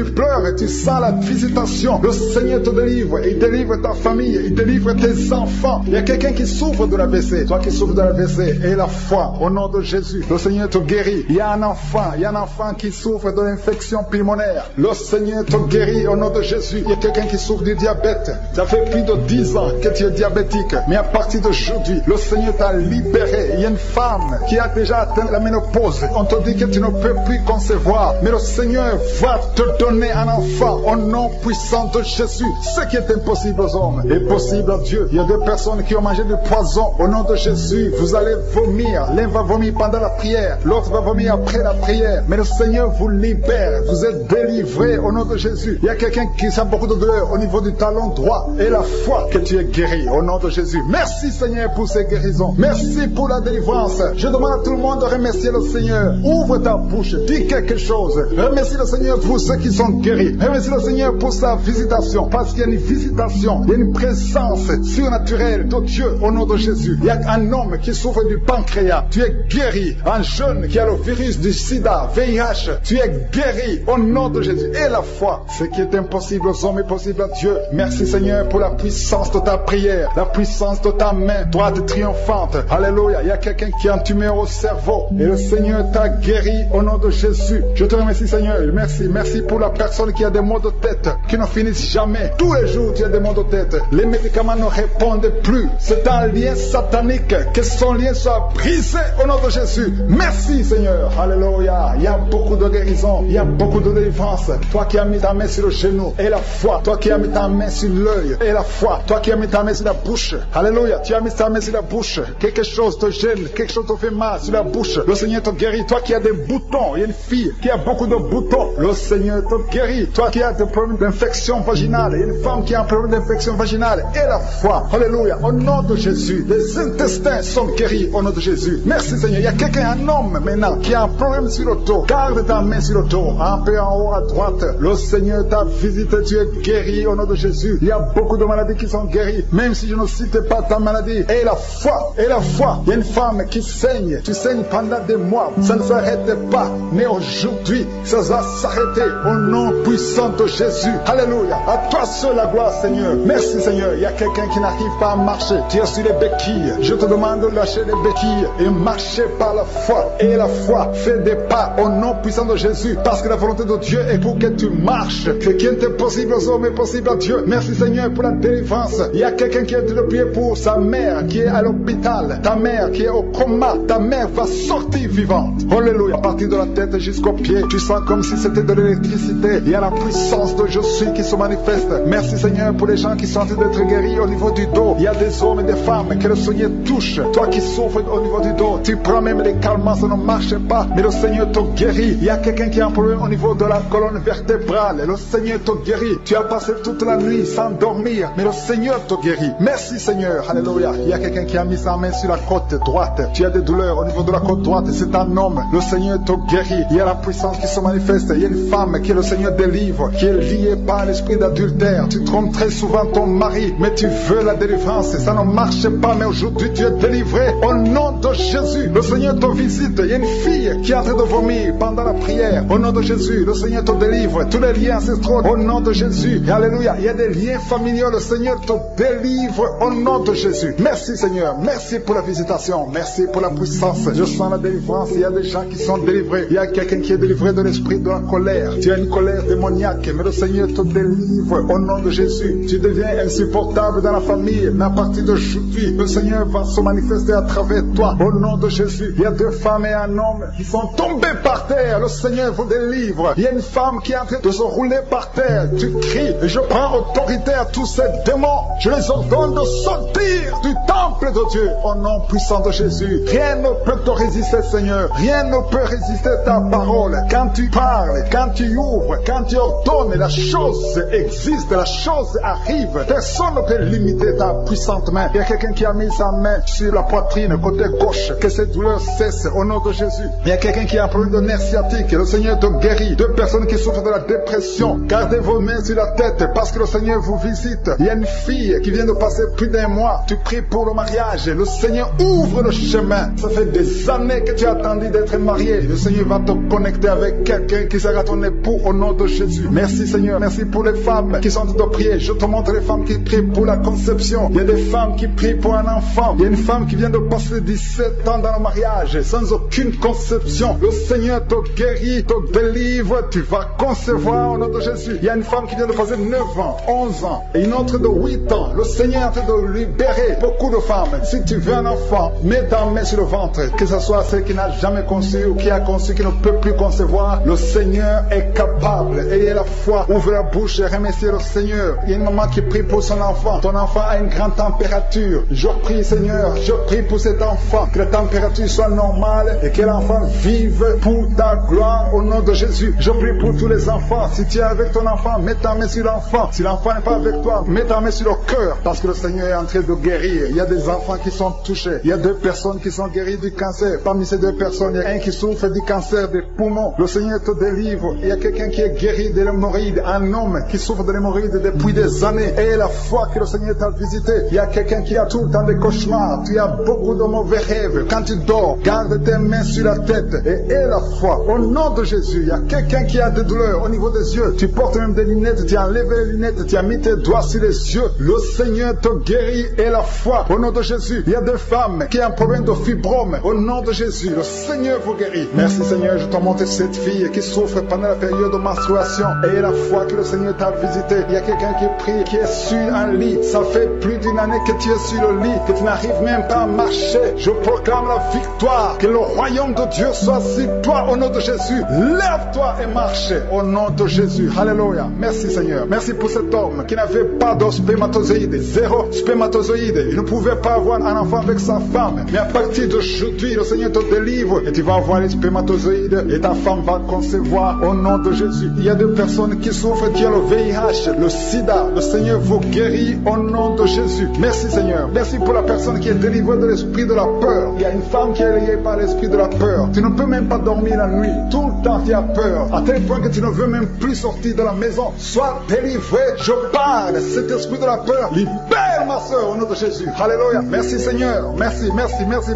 pleures et tu sens la visitation. Le Seigneur te délivre. Il délivre ta famille. Il délivre tes enfants. Il y a quelqu'un qui souffre de l'AVC. Toi qui souffres de l'AVC et la foi au nom de Jésus. Le Seigneur te guérit. Il y a un enfant qui souffre de l'infection pulmonaire. Le Seigneur te guérit au nom de Jésus. Il y a quelqu'un qui souffre du diabète. Ça fait plus de 10 ans que tu es diabétique. Mais à partir d'aujourd'hui, le Seigneur t'a libéré. Il y a une femme qui a déjà atteint la ménopause. On te dit que tu ne peux plus concevoir. Mais le Seigneur va te donner un enfant au nom puissant de Jésus. Ce qui est impossible aux hommes est possible à Dieu. Il y a deux personnes qui ont mangé du poison. Au nom de Jésus, vous allez vomir. L'un va vomir pendant la prière. L'autre va vomir après la prière. Mais le Seigneur vous libère. Vous êtes délivrés au nom de Jésus. Il y a quelqu'un qui sent beaucoup de douleur au niveau du talon droit. Et la foi que tu es guéri au nom de Jésus. Merci Seigneur pour ces guérisons. Merci pour la délivrance. Je demande à tout le monde de remercier le Seigneur. Ouvre ta bouche. Dis quelque chose. Remercie le Seigneur pour ceux qui sont guéris. Remercie le Seigneur pour sa visitation. Parce qu'il y a une visitation. Il y a une présence surnaturelle de Dieu au nom de Jésus. Il y a un homme qui souffre du pancréas. Tu es guéri. Un jeune qui a le virus du sida, VIH. Tu es guéri au nom de Jésus. Et la foi. Ce qui est impossible aux hommes est possible à Dieu. Merci Seigneur pour la puissance de ta prière. La puissance de ta main droite triomphante. Alléluia. Il y a quelqu'un qui a un tumeur au cerveau. Et le Seigneur t'a guéri au nom de Jésus. Je te remercie Seigneur. Merci. Merci pour la personne qui a des maux de tête qui ne finissent jamais. Tous les jours tu as des maux de tête. Les médicaments ne répondent plus. C'est un lien satanique. Que son lien soit brisé au nom de Jésus. Merci Seigneur. Alléluia. Il y a beaucoup de guérison. Il y a beaucoup de délivrance. Toi qui as mis ta main sur le genou et la foi. Toi qui as mis ta main sur l'œil et la foi. Toi qui as mis ta main sur la bouche. Alléluia. Tu as mis ta main sur la bouche. Quelque chose te gêne. Quelque chose te fait mal sur la bouche. Le Seigneur te guérit. Toi qui as des boutons. Il y a une fille qui a beaucoup de boutons. Le Seigneur te guérit. Toi qui as des problèmes d'infection vaginale. Il y a une femme qui a un problème d'infection vaginale et la foi. Alléluia. Au nom de Jésus. Les intestins sont guéris au nom de Jésus. Merci Seigneur. Il y a quelqu'un, un homme maintenant, qui a un problème sur le dos. Garde ta main sur le dos. Un peu en haut à droite. Le Seigneur t'a visité. Tu es guéri au nom de Jésus. Il y a beaucoup de maladies qui sont guéries. Même si je ne cite pas ta maladie. Et la foi. Et la foi. Il y a une femme qui saigne. Tu saignes pendant des mois. Ça ne s'arrête pas. Mais aujourd'hui, ça va s'arrêter au nom puissant de Jésus. Alléluia. À toi seul la gloire, Seigneur. Merci, Seigneur. Il y a quelqu'un qui n'arrive pas à marcher. Tu es sur les béquilles. Je te demande de lâcher les béquilles et marcher par la foi. Et la foi fait des pas au nom puissant de Jésus. Parce que la volonté de Dieu est pour que tu marches. Ce qui est impossible aux hommes est possible à Dieu. Merci, Seigneur, pour la délivrance. Il y a quelqu'un qui est de prier pour sa mère qui est à l'hôpital. Ta mère qui est au coma. Ta mère va sortir vivante. Alléluia. À partir de la tête jusqu'aux pieds, tu sens comme si c'était de l'électricité. Il y a la puissance de Je suis qui se manifeste. Merci, Seigneur, pour les gens qui sont en train d'être guéris au niveau du dos. Il y a des hommes et des femmes que le Seigneur touche. Toi qui souffres au niveau du dos, tu prends même les calmants, ça ne marche pas, mais le Seigneur te guérit. Il y a quelqu'un qui a un problème au niveau de la colonne vertébrale, et le Seigneur te guérit. Tu as passé toute la nuit sans dormir, mais le Seigneur te guérit. Merci, Seigneur. Alléluia. Il y a quelqu'un qui a mis sa main sur la côte droite. Tu as des douleurs au niveau de la côte droite, c'est un homme. Le Seigneur te guérit. Il y a la puissance qui se manifeste. Il y a une femme que le Seigneur délivre, qui est liée par l'esprit d'adultère. Tu trompes très souvent ton mari, mais tu veux la délivrance. Ça ne marche pas, mais aujourd'hui tu es délivré au nom de Jésus. Le Seigneur te visite. Il y a une fille qui est en train de vomir pendant la prière. Au nom de Jésus, le Seigneur te délivre. Tous les liens ancestraux, au nom de Jésus. Alléluia. Il y a des liens familiaux. Le Seigneur te délivre au nom de Jésus. Merci, Seigneur. Merci pour la visitation. Merci pour la puissance. Je sens la délivrance. Il y a des gens qui sont délivrés. Il y a quelqu'un qui est délivré de l'esprit de la colère. Tu as une colère démoniaque, mais le Seigneur te délivre au nom de Jésus. Tu deviens insupportable dans la famille, mais à partir d'aujourd'hui, le Seigneur va se manifester à travers toi au nom de Jésus. Il y a deux femmes et un homme qui sont tombés par terre. Le Seigneur vous délivre. Il y a une femme qui est en train de se rouler par terre. Tu cries et je prends autorité à tous ces démons. Je les ordonne de sortir du temple de Dieu au nom puissant de Jésus. Rien ne peut te résister, Seigneur. Rien ne peut résister à ta parole. Quand tu parles, quand tu ouvres, quand tu ordonnes, la chose existe, la chose arrive. Personne ne peut limiter ta puissante main. Il y a quelqu'un qui a mis sa main sur la poitrine, côté gauche, que cette douleur cesse au nom de Jésus. Il y a quelqu'un qui a un problème de nerf sciatique. Le Seigneur te guérit. Deux personnes qui souffrent de la dépression. Gardez vos mains sur la tête parce que le Seigneur vous visite. Il y a une fille qui vient de passer plus d'un mois. Tu pries pour le mariage. Le Seigneur ouvre le chemin. Ça fait des années que tu as attendu d'être marié. Le Seigneur va te connecter avec quelqu'un qui sera ton époux au nom de Jésus. Merci, Seigneur. Merci pour les femmes qui sont en train de prier. Je te montre les femmes qui prient pour la conception. Il y a des femmes qui prient pour un enfant. Il y a une femme qui vient de passer 17 ans dans le mariage sans aucune conception. Le Seigneur te guérit, te délivre. Tu vas concevoir au nom de Jésus. Il y a une femme qui vient de passer 9 ans, 11 ans et une autre de 8 ans. Le Seigneur est en train de libérer beaucoup de femmes. Si tu veux un enfant, mets ta main sur le ventre. Que ce soit celle qui n'a jamais conçu ou qui a conçu, qui ne peut plus concevoir. Le Seigneur est capable. Ayez la foi. Ouvre la bouche et remerciez le Seigneur. Il y a une maman qui prie pour son enfant. Ton enfant a une grande température. Je prie, Seigneur, je prie pour cet enfant. Que la température soit normale et que l'enfant vive pour ta gloire au nom de Jésus. Je prie pour tous les enfants. Si tu es avec ton enfant, mets ta main sur l'enfant. Si l'enfant n'est pas avec toi, mets ta main sur le cœur. Parce que le Seigneur est en train de guérir. Il y a des enfants qui sont touchés. Il y a 2 personnes qui sont guéries du cancer. Parmi ces 2 personnes, il y a un qui souffre du cancer des poumons. Le Seigneur te délivre. Il y a quelqu'un qui est guéri de l'hémorroïde. Un homme qui souffre de l'hémorroïde depuis des années. Et la foi que le Seigneur t'a visité. Il y a quelqu'un qui a tout le temps des cauchemars. Tu as beaucoup de mauvais rêves. Quand tu dors, garde tes mains sur la tête et aie la foi. Au nom de Jésus, il y a quelqu'un qui a des douleurs au niveau des yeux. Tu portes même des lunettes. Tu as enlevé les lunettes. Tu as mis tes doigts sur les yeux. Le Seigneur te guérit et la foi. Au nom de Jésus, il y a des femmes qui ont un problème de fibrome. Au nom de Jésus, le Seigneur vous guérit. Merci, Seigneur. Je te montre cette fille qui souffre pendant la période de menstruation. Et la foi que le Seigneur t'a visité. Il y a quelqu'un qui prie, qui est sur un lit. Ça fait plus d'une année que tu es sur le lit, que tu n'arrives même pas à marcher. Je proclame la victoire. Que le royaume de Dieu soit sur toi au nom de Jésus. Lève-toi et marche au nom de Jésus. Alléluia. Merci, Seigneur. Merci pour cet homme qui n'avait pas de spermatozoïdes. 0 spermatozoïdes. Il ne pouvait pas avoir un enfant avec sa femme. Mais à partir d'aujourd'hui, le Seigneur te délivre et tu vas avoir les spermatozoïdes et ta femme va concevoir au nom de Jésus. Il y a 2 personnes qui souffrent, qui ont le VIH, le sida. Le Seigneur vous guérit au nom de Jésus. Merci, Seigneur. Merci pour la personne qui est délivrée de l'esprit de la peur. Il y a une femme qui est liée par l'esprit de la peur. Tu ne peux même pas dormir la nuit. Tout le temps tu as peur. À tel point que tu ne veux même plus sortir de la maison. Sois délivré. Je parle. Cet esprit de la peur libère frère, ma soeur, au nom de Jésus. Alléluia. Merci Seigneur. Merci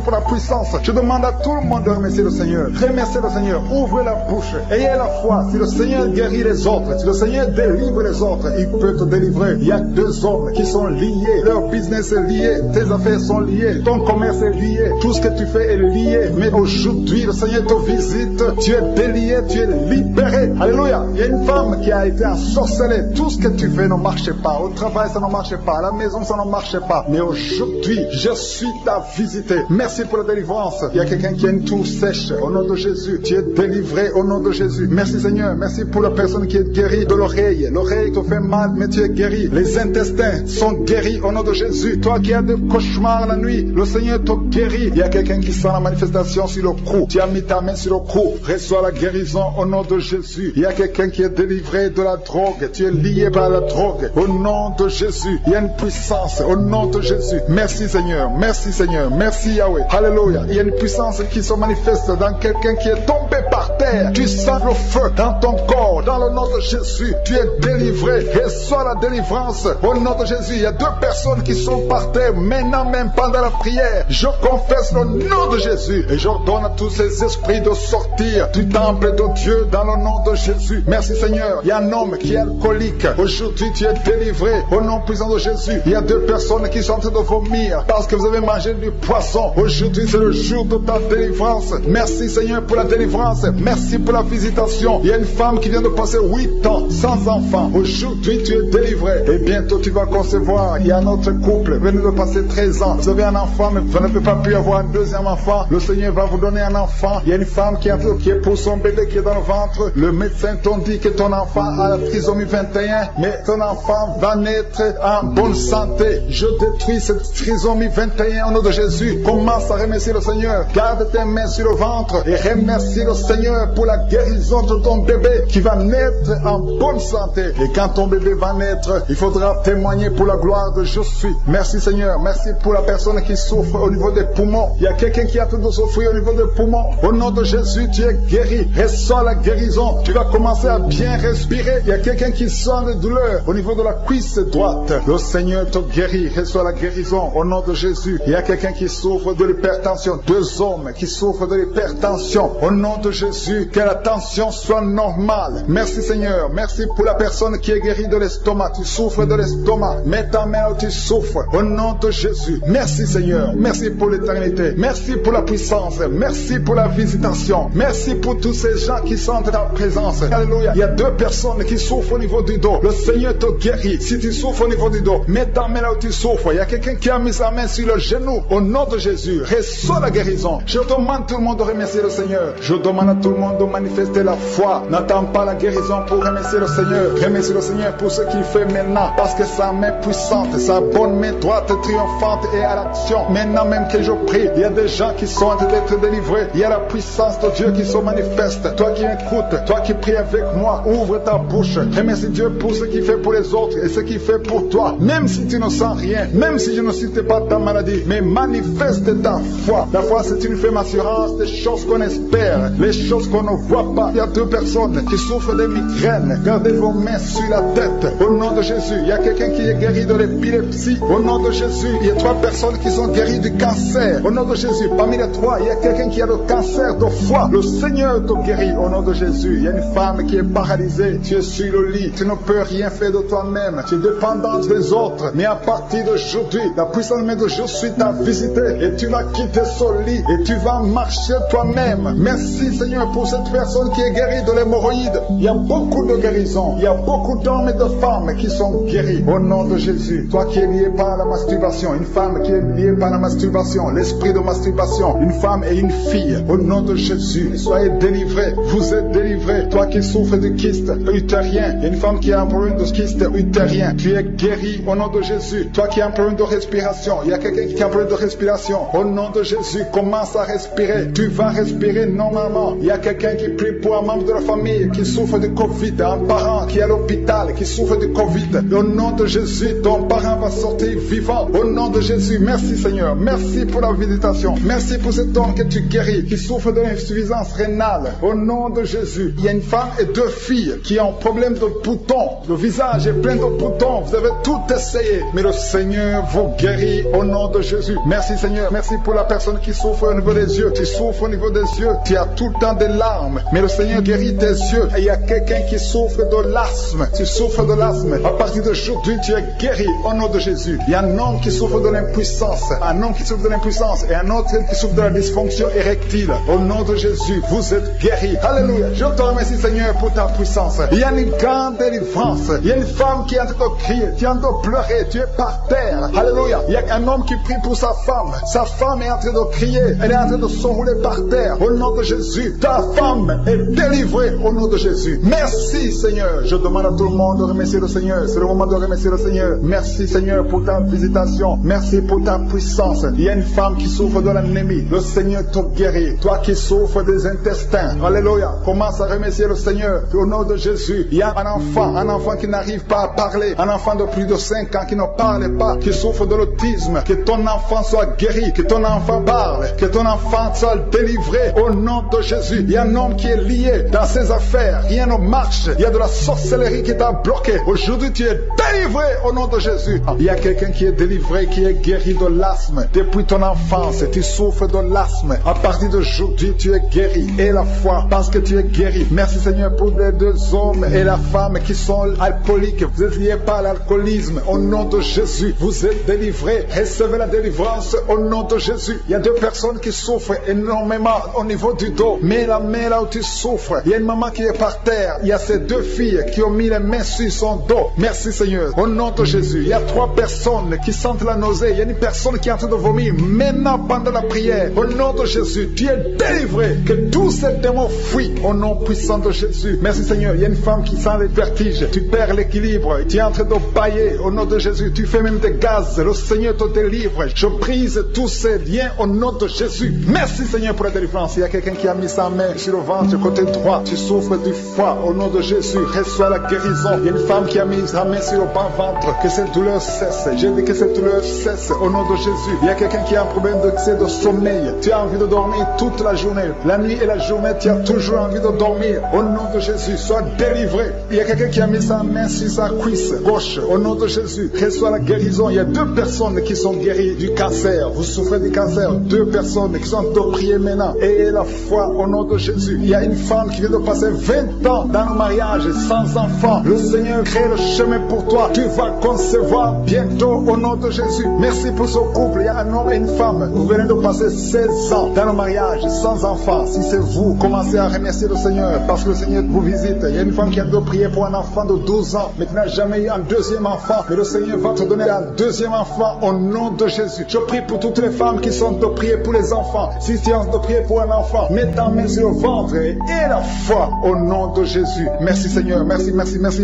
pour la puissance. Je demande à tout le monde de remercier le Seigneur. Remerciez le Seigneur. Ouvrez la bouche. Ayez la foi. Si le Seigneur guérit les autres, si le Seigneur délivre les autres, il peut te délivrer. Il y a deux hommes qui sont liés. Leur business est lié. Tes affaires sont liées. Ton commerce est lié. Tout ce que tu fais est lié. Mais aujourd'hui, le Seigneur te visite. Tu es délié. Tu es libéré. Alléluia. Il y a une femme qui a été ensorcelée. Tout ce que tu fais ne marche pas. Au travail, ça ne marche pas. À la maison, ça ne marche pas. Mais aujourd'hui, je suis ta visité. Merci pour la délivrance. Il y a quelqu'un qui a une toux sèche. Au nom de Jésus, tu es délivré au nom de Jésus. Merci Seigneur. Merci pour la personne qui est guérie de l'oreille. L'oreille te fait mal, mais tu es guéri. Les intestins sont guéris au nom de Jésus. Toi qui as des cauchemars la nuit, le Seigneur te guérit. Il y a quelqu'un qui sent la manifestation sur le cou. Tu as mis ta main sur le cou. Reçois la guérison au nom de Jésus. Il y a quelqu'un qui est délivré de la drogue. Tu es lié par la drogue. Au nom de Jésus, il y a une puissance au nom de Jésus. Merci Seigneur. Merci Seigneur. Merci Yahweh. Alléluia. Il y a une puissance qui se manifeste dans quelqu'un qui est tombé par terre. Tu sens le feu dans ton corps. Dans le nom de Jésus, tu es délivré. Reçois la délivrance au nom de Jésus. Il y a deux personnes qui sont par terre maintenant même pendant la prière. Je confesse le nom de Jésus et j'ordonne à tous ces esprits de sortir du temple de Dieu dans le nom de Jésus. Merci Seigneur. Il y a un homme qui est alcoolique. Aujourd'hui, tu es délivré au nom puissant de Jésus. Il y a deux personnes qui sont en train de vomir parce que vous avez mangé du poisson. Aujourd'hui, c'est le jour de ta délivrance. Merci Seigneur pour la délivrance. Merci pour la visitation. Il y a une femme qui vient de passer 8 ans sans enfant. Aujourd'hui, tu es délivré. Et bientôt, tu vas concevoir. Il y a un autre couple. Vous venez de passer 13 ans. Vous avez un enfant, mais vous n'avez pas pu avoir un deuxième enfant. Le Seigneur va vous donner un enfant. Il y a une femme qui est pour son bébé qui est dans le ventre. Le médecin t'ont dit que ton enfant a la trisomie 21, mais ton enfant va naître en bonne santé. Je détruis cette trisomie 21 au nom de Jésus. Commence à remercier le Seigneur. Garde tes mains sur le ventre et remercie le Seigneur pour la guérison de ton bébé qui va naître en bonne santé. Et quand ton bébé va naître, il faudra témoigner pour la gloire de je suis. Merci Seigneur. Merci pour la personne qui souffre au niveau des poumons. Il y a quelqu'un qui a tout de souffrir au niveau des poumons. Au nom de Jésus, tu es guéri. Reçois la guérison. Tu vas commencer à bien respirer. Il y a quelqu'un qui sent de douleur au niveau de la cuisse droite. Le Seigneur te guérit. Reçois la guérison au nom de Jésus. Il y a quelqu'un qui souffre de l'hypertension. 2 hommes qui souffrent de l'hypertension. Au nom de Jésus, que la tension soit normale. Merci Seigneur. Merci pour la personne qui est guérie de l'estomac. Tu souffres de l'estomac. Mets ta main où tu souffres. Au nom de Jésus. Merci Seigneur. Merci pour l'éternité. Merci pour la puissance. Merci pour la visitation. Merci pour tous ces gens qui sentent ta présence. Alléluia. Il y a 2 personnes qui souffrent au niveau du dos. Le Seigneur te guérit. Si tu souffres au niveau du dos, mets ta main là où tu souffres. Il y a quelqu'un qui a mis sa main sur le genou. Au nom de Jésus, reçois la guérison. Je demande tout le monde de remercier le Seigneur. Je demande à tout le monde de manifester la foi. N'attends pas la guérison pour remercier le Seigneur. Remercie le Seigneur pour ce qu'il fait maintenant. Parce que sa main puissante, sa bonne main droite triomphante est à l'action. Maintenant même que je prie, il y a des gens qui sont en train d'être délivrés. Il y a la puissance de Dieu qui se manifeste. Toi qui écoutes, toi qui pries avec moi, ouvre ta bouche. Remercie Dieu pour ce qu'il fait pour les autres et ce qu'il fait pour toi. Même si tu ne sens rien, même si je ne cite pas ta maladie, mais manifeste ta foi. La foi, c'est une ferme assurance des choses qu'on espère, les choses qu'on ne voit pas. Il y a 2 personnes qui souffrent de migraines. Gardez vos mains sur la tête. Au nom de Jésus, il y a quelqu'un qui est guéri de l'épilepsie. Au nom de Jésus, il y a 3 personnes qui sont guéries du cancer. Au nom de Jésus, parmi les 3, il y a quelqu'un qui a le cancer de foie. Le Seigneur te guérit au nom de Jésus. Il y a une femme qui est paralysée. Tu es sur le lit. Tu ne peux rien faire de toi-même. Tu es dépendante des autres. Mais à partir d'aujourd'hui, la puissance de Dieu, je suis t'a visité. Et tu vas quitter ce lit. Et tu vas marcher toi-même. Merci Seigneur pour cette personne qui est guérie de l'hémorroïde. Il y a beaucoup de guérisons. Il y a beaucoup d'hommes et de femmes qui sont guéris au nom de Jésus. Toi qui es lié par la masturbation, une femme qui est liée par la masturbation, l'esprit de masturbation, une femme et une fille, au nom de Jésus, soyez délivrés. Vous êtes délivrés. Toi qui souffres de kyste utérien, une femme qui a un problème de kyste utérien, tu es guéri au nom de Jésus. Toi qui as un problème de respiration, il y a quelqu'un qui a un problème de respiration, au nom de Jésus, commence à respirer. Tu vas respirer normalement. Il y a quelqu'un qui prie pour un membre de la famille qui souffre de Covid, un parent qui est à l'hôpital, qui souffre de Covid. Au nom de Jésus, ton parent va sortir vivant. Au nom de Jésus, merci Seigneur. Merci pour la visitation. Merci pour cet homme que tu guéris, qui souffre de l'insuffisance rénale. Au nom de Jésus, il y a une femme et 2 filles qui ont un problème de boutons. Le visage est plein de boutons. Vous avez tout essayé, mais le Seigneur vous guérit au nom de Jésus. Merci Seigneur. Merci pour la personne qui souffre au niveau des yeux. Tu souffres au niveau des yeux. Tu as tout le temps des larmes, mais le Seigneur guérit tes yeux. Et il y a quelqu'un qui souffre de l'asthme. Tu souffres de l'asthme. À partir d'aujourd'hui, tu es guéri au nom de Jésus. Il y a un homme qui souffre de l'impuissance. Un homme qui souffre de l'impuissance et un autre qui souffre de la dysfonction érectile. Au nom de Jésus, vous êtes guéris. Alléluia. Je te remercie Seigneur pour ta puissance. Il y a une grande délivrance. Il y a une femme qui est en train de crier. Tu es en train de pleurer. Tu es par terre. Alléluia. Il y a un homme qui prie pour sa femme. Sa femme est en train de crier. Elle est en train de s'enrouler par terre. Au nom de Jésus, ta femme est délivrée au nom de Jésus. Merci Seigneur. Je demande à tout le monde de remercier le Seigneur. C'est le moment de remercier le Seigneur. Merci Seigneur pour ta visitation. Merci pour ta puissance. Il y a une femme qui souffre de l'anémie. Le Seigneur te guérit. Toi qui souffres des intestins. Alléluia. Commence à remercier le Seigneur. Au nom de Jésus, il y a un enfant qui n'arrive pas à parler. Un enfant de plus de 5 ans qui ne parle pas, qui souffre de l'autisme. Que ton enfant soit guéri. Que ton enfant parle. Que ton enfant soit délivré au nom de Jésus. Il y a un homme qui est lié dans ses affaires. Rien ne marche. Il y a de la sorcellerie qui t'a bloqué. Aujourd'hui, tu es délivré au nom de Jésus. Il y a quelqu'un qui est délivré, qui est guéri de l'asthme. Depuis ton enfance, tu souffres de l'asthme. À partir d'aujourd'hui, tu es guéri. Et la foi, parce que tu es guéri. Merci Seigneur pour les 2 hommes et la femme qui sont alcooliques. Vous êtes liés par l'alcoolisme. Au nom de Jésus, vous êtes délivrés. Recevez la délivrance au nom de Jésus. Il y a 2 personnes qui souffrent énormément au niveau du dos. Mais la main là où tu souffres, il y a une maman qui est par terre. Il y a ces 2 filles qui ont mis les mains sur son dos. Merci Seigneur. Au nom de Jésus, il y a 3 personnes qui sentent la nausée. Il y a une personne qui est en train de vomir maintenant pendant la prière. Au nom de Jésus, tu es délivré. Que tous ces démons fuient au nom puissant de Jésus. Merci Seigneur. Il y a une femme qui sent les vertiges. Tu perds l'équilibre. Tu es en train de bailler au nom de Jésus. Tu fais même des gaz. Le Seigneur te délivre. Je brise tous ces liens au nom de Jésus. Merci Seigneur pour la délivrance. Il y a quelqu'un qui a mis sa main sur le ventre côté droit. Tu souffres du foie au nom de Jésus. Reçois la guérison. Il y a une femme qui a mis sa main sur le bas ventre. Que cette douleur cesse. J'ai dit que cette douleur cesse au nom de Jésus. Il y a quelqu'un qui a un problème de sommeil. Tu as envie de dormir toute la journée. La nuit et la journée, tu as toujours envie de dormir. Au nom de Jésus, sois délivré. Il y a quelqu'un qui a mis sa main sur sa cuisse gauche. Au nom de Jésus, reçois la guérison. Il y a 2 personnes qui sont guéries du cancer. Vous souffrez du cancer. 2 personnes qui sont de prier maintenant. Et la foi au nom de Jésus. Il y a une femme qui vient de passer 20 ans dans le mariage sans enfant. Le Seigneur crée le chemin pour toi. Tu vas concevoir bientôt au nom de Jésus. Merci pour ce couple. Il y a un homme et une femme. Vous venez de passer 16 ans dans le mariage sans enfant. Si c'est vous, commencez à remercier le Seigneur parce que le Seigneur vous visite. Il y a une femme qui a de prier pour un enfant de 12 ans mais qui n'a jamais eu un 2e enfant. Mais le Seigneur va te donner un 2e enfant au nom de Jésus. Je prie pour toutes les femmes qui sont de prier pour les enfants. Si tu es de prier pour un enfant, mets ta main sur le ventre et la foi au nom de Jésus. Merci Seigneur. Merci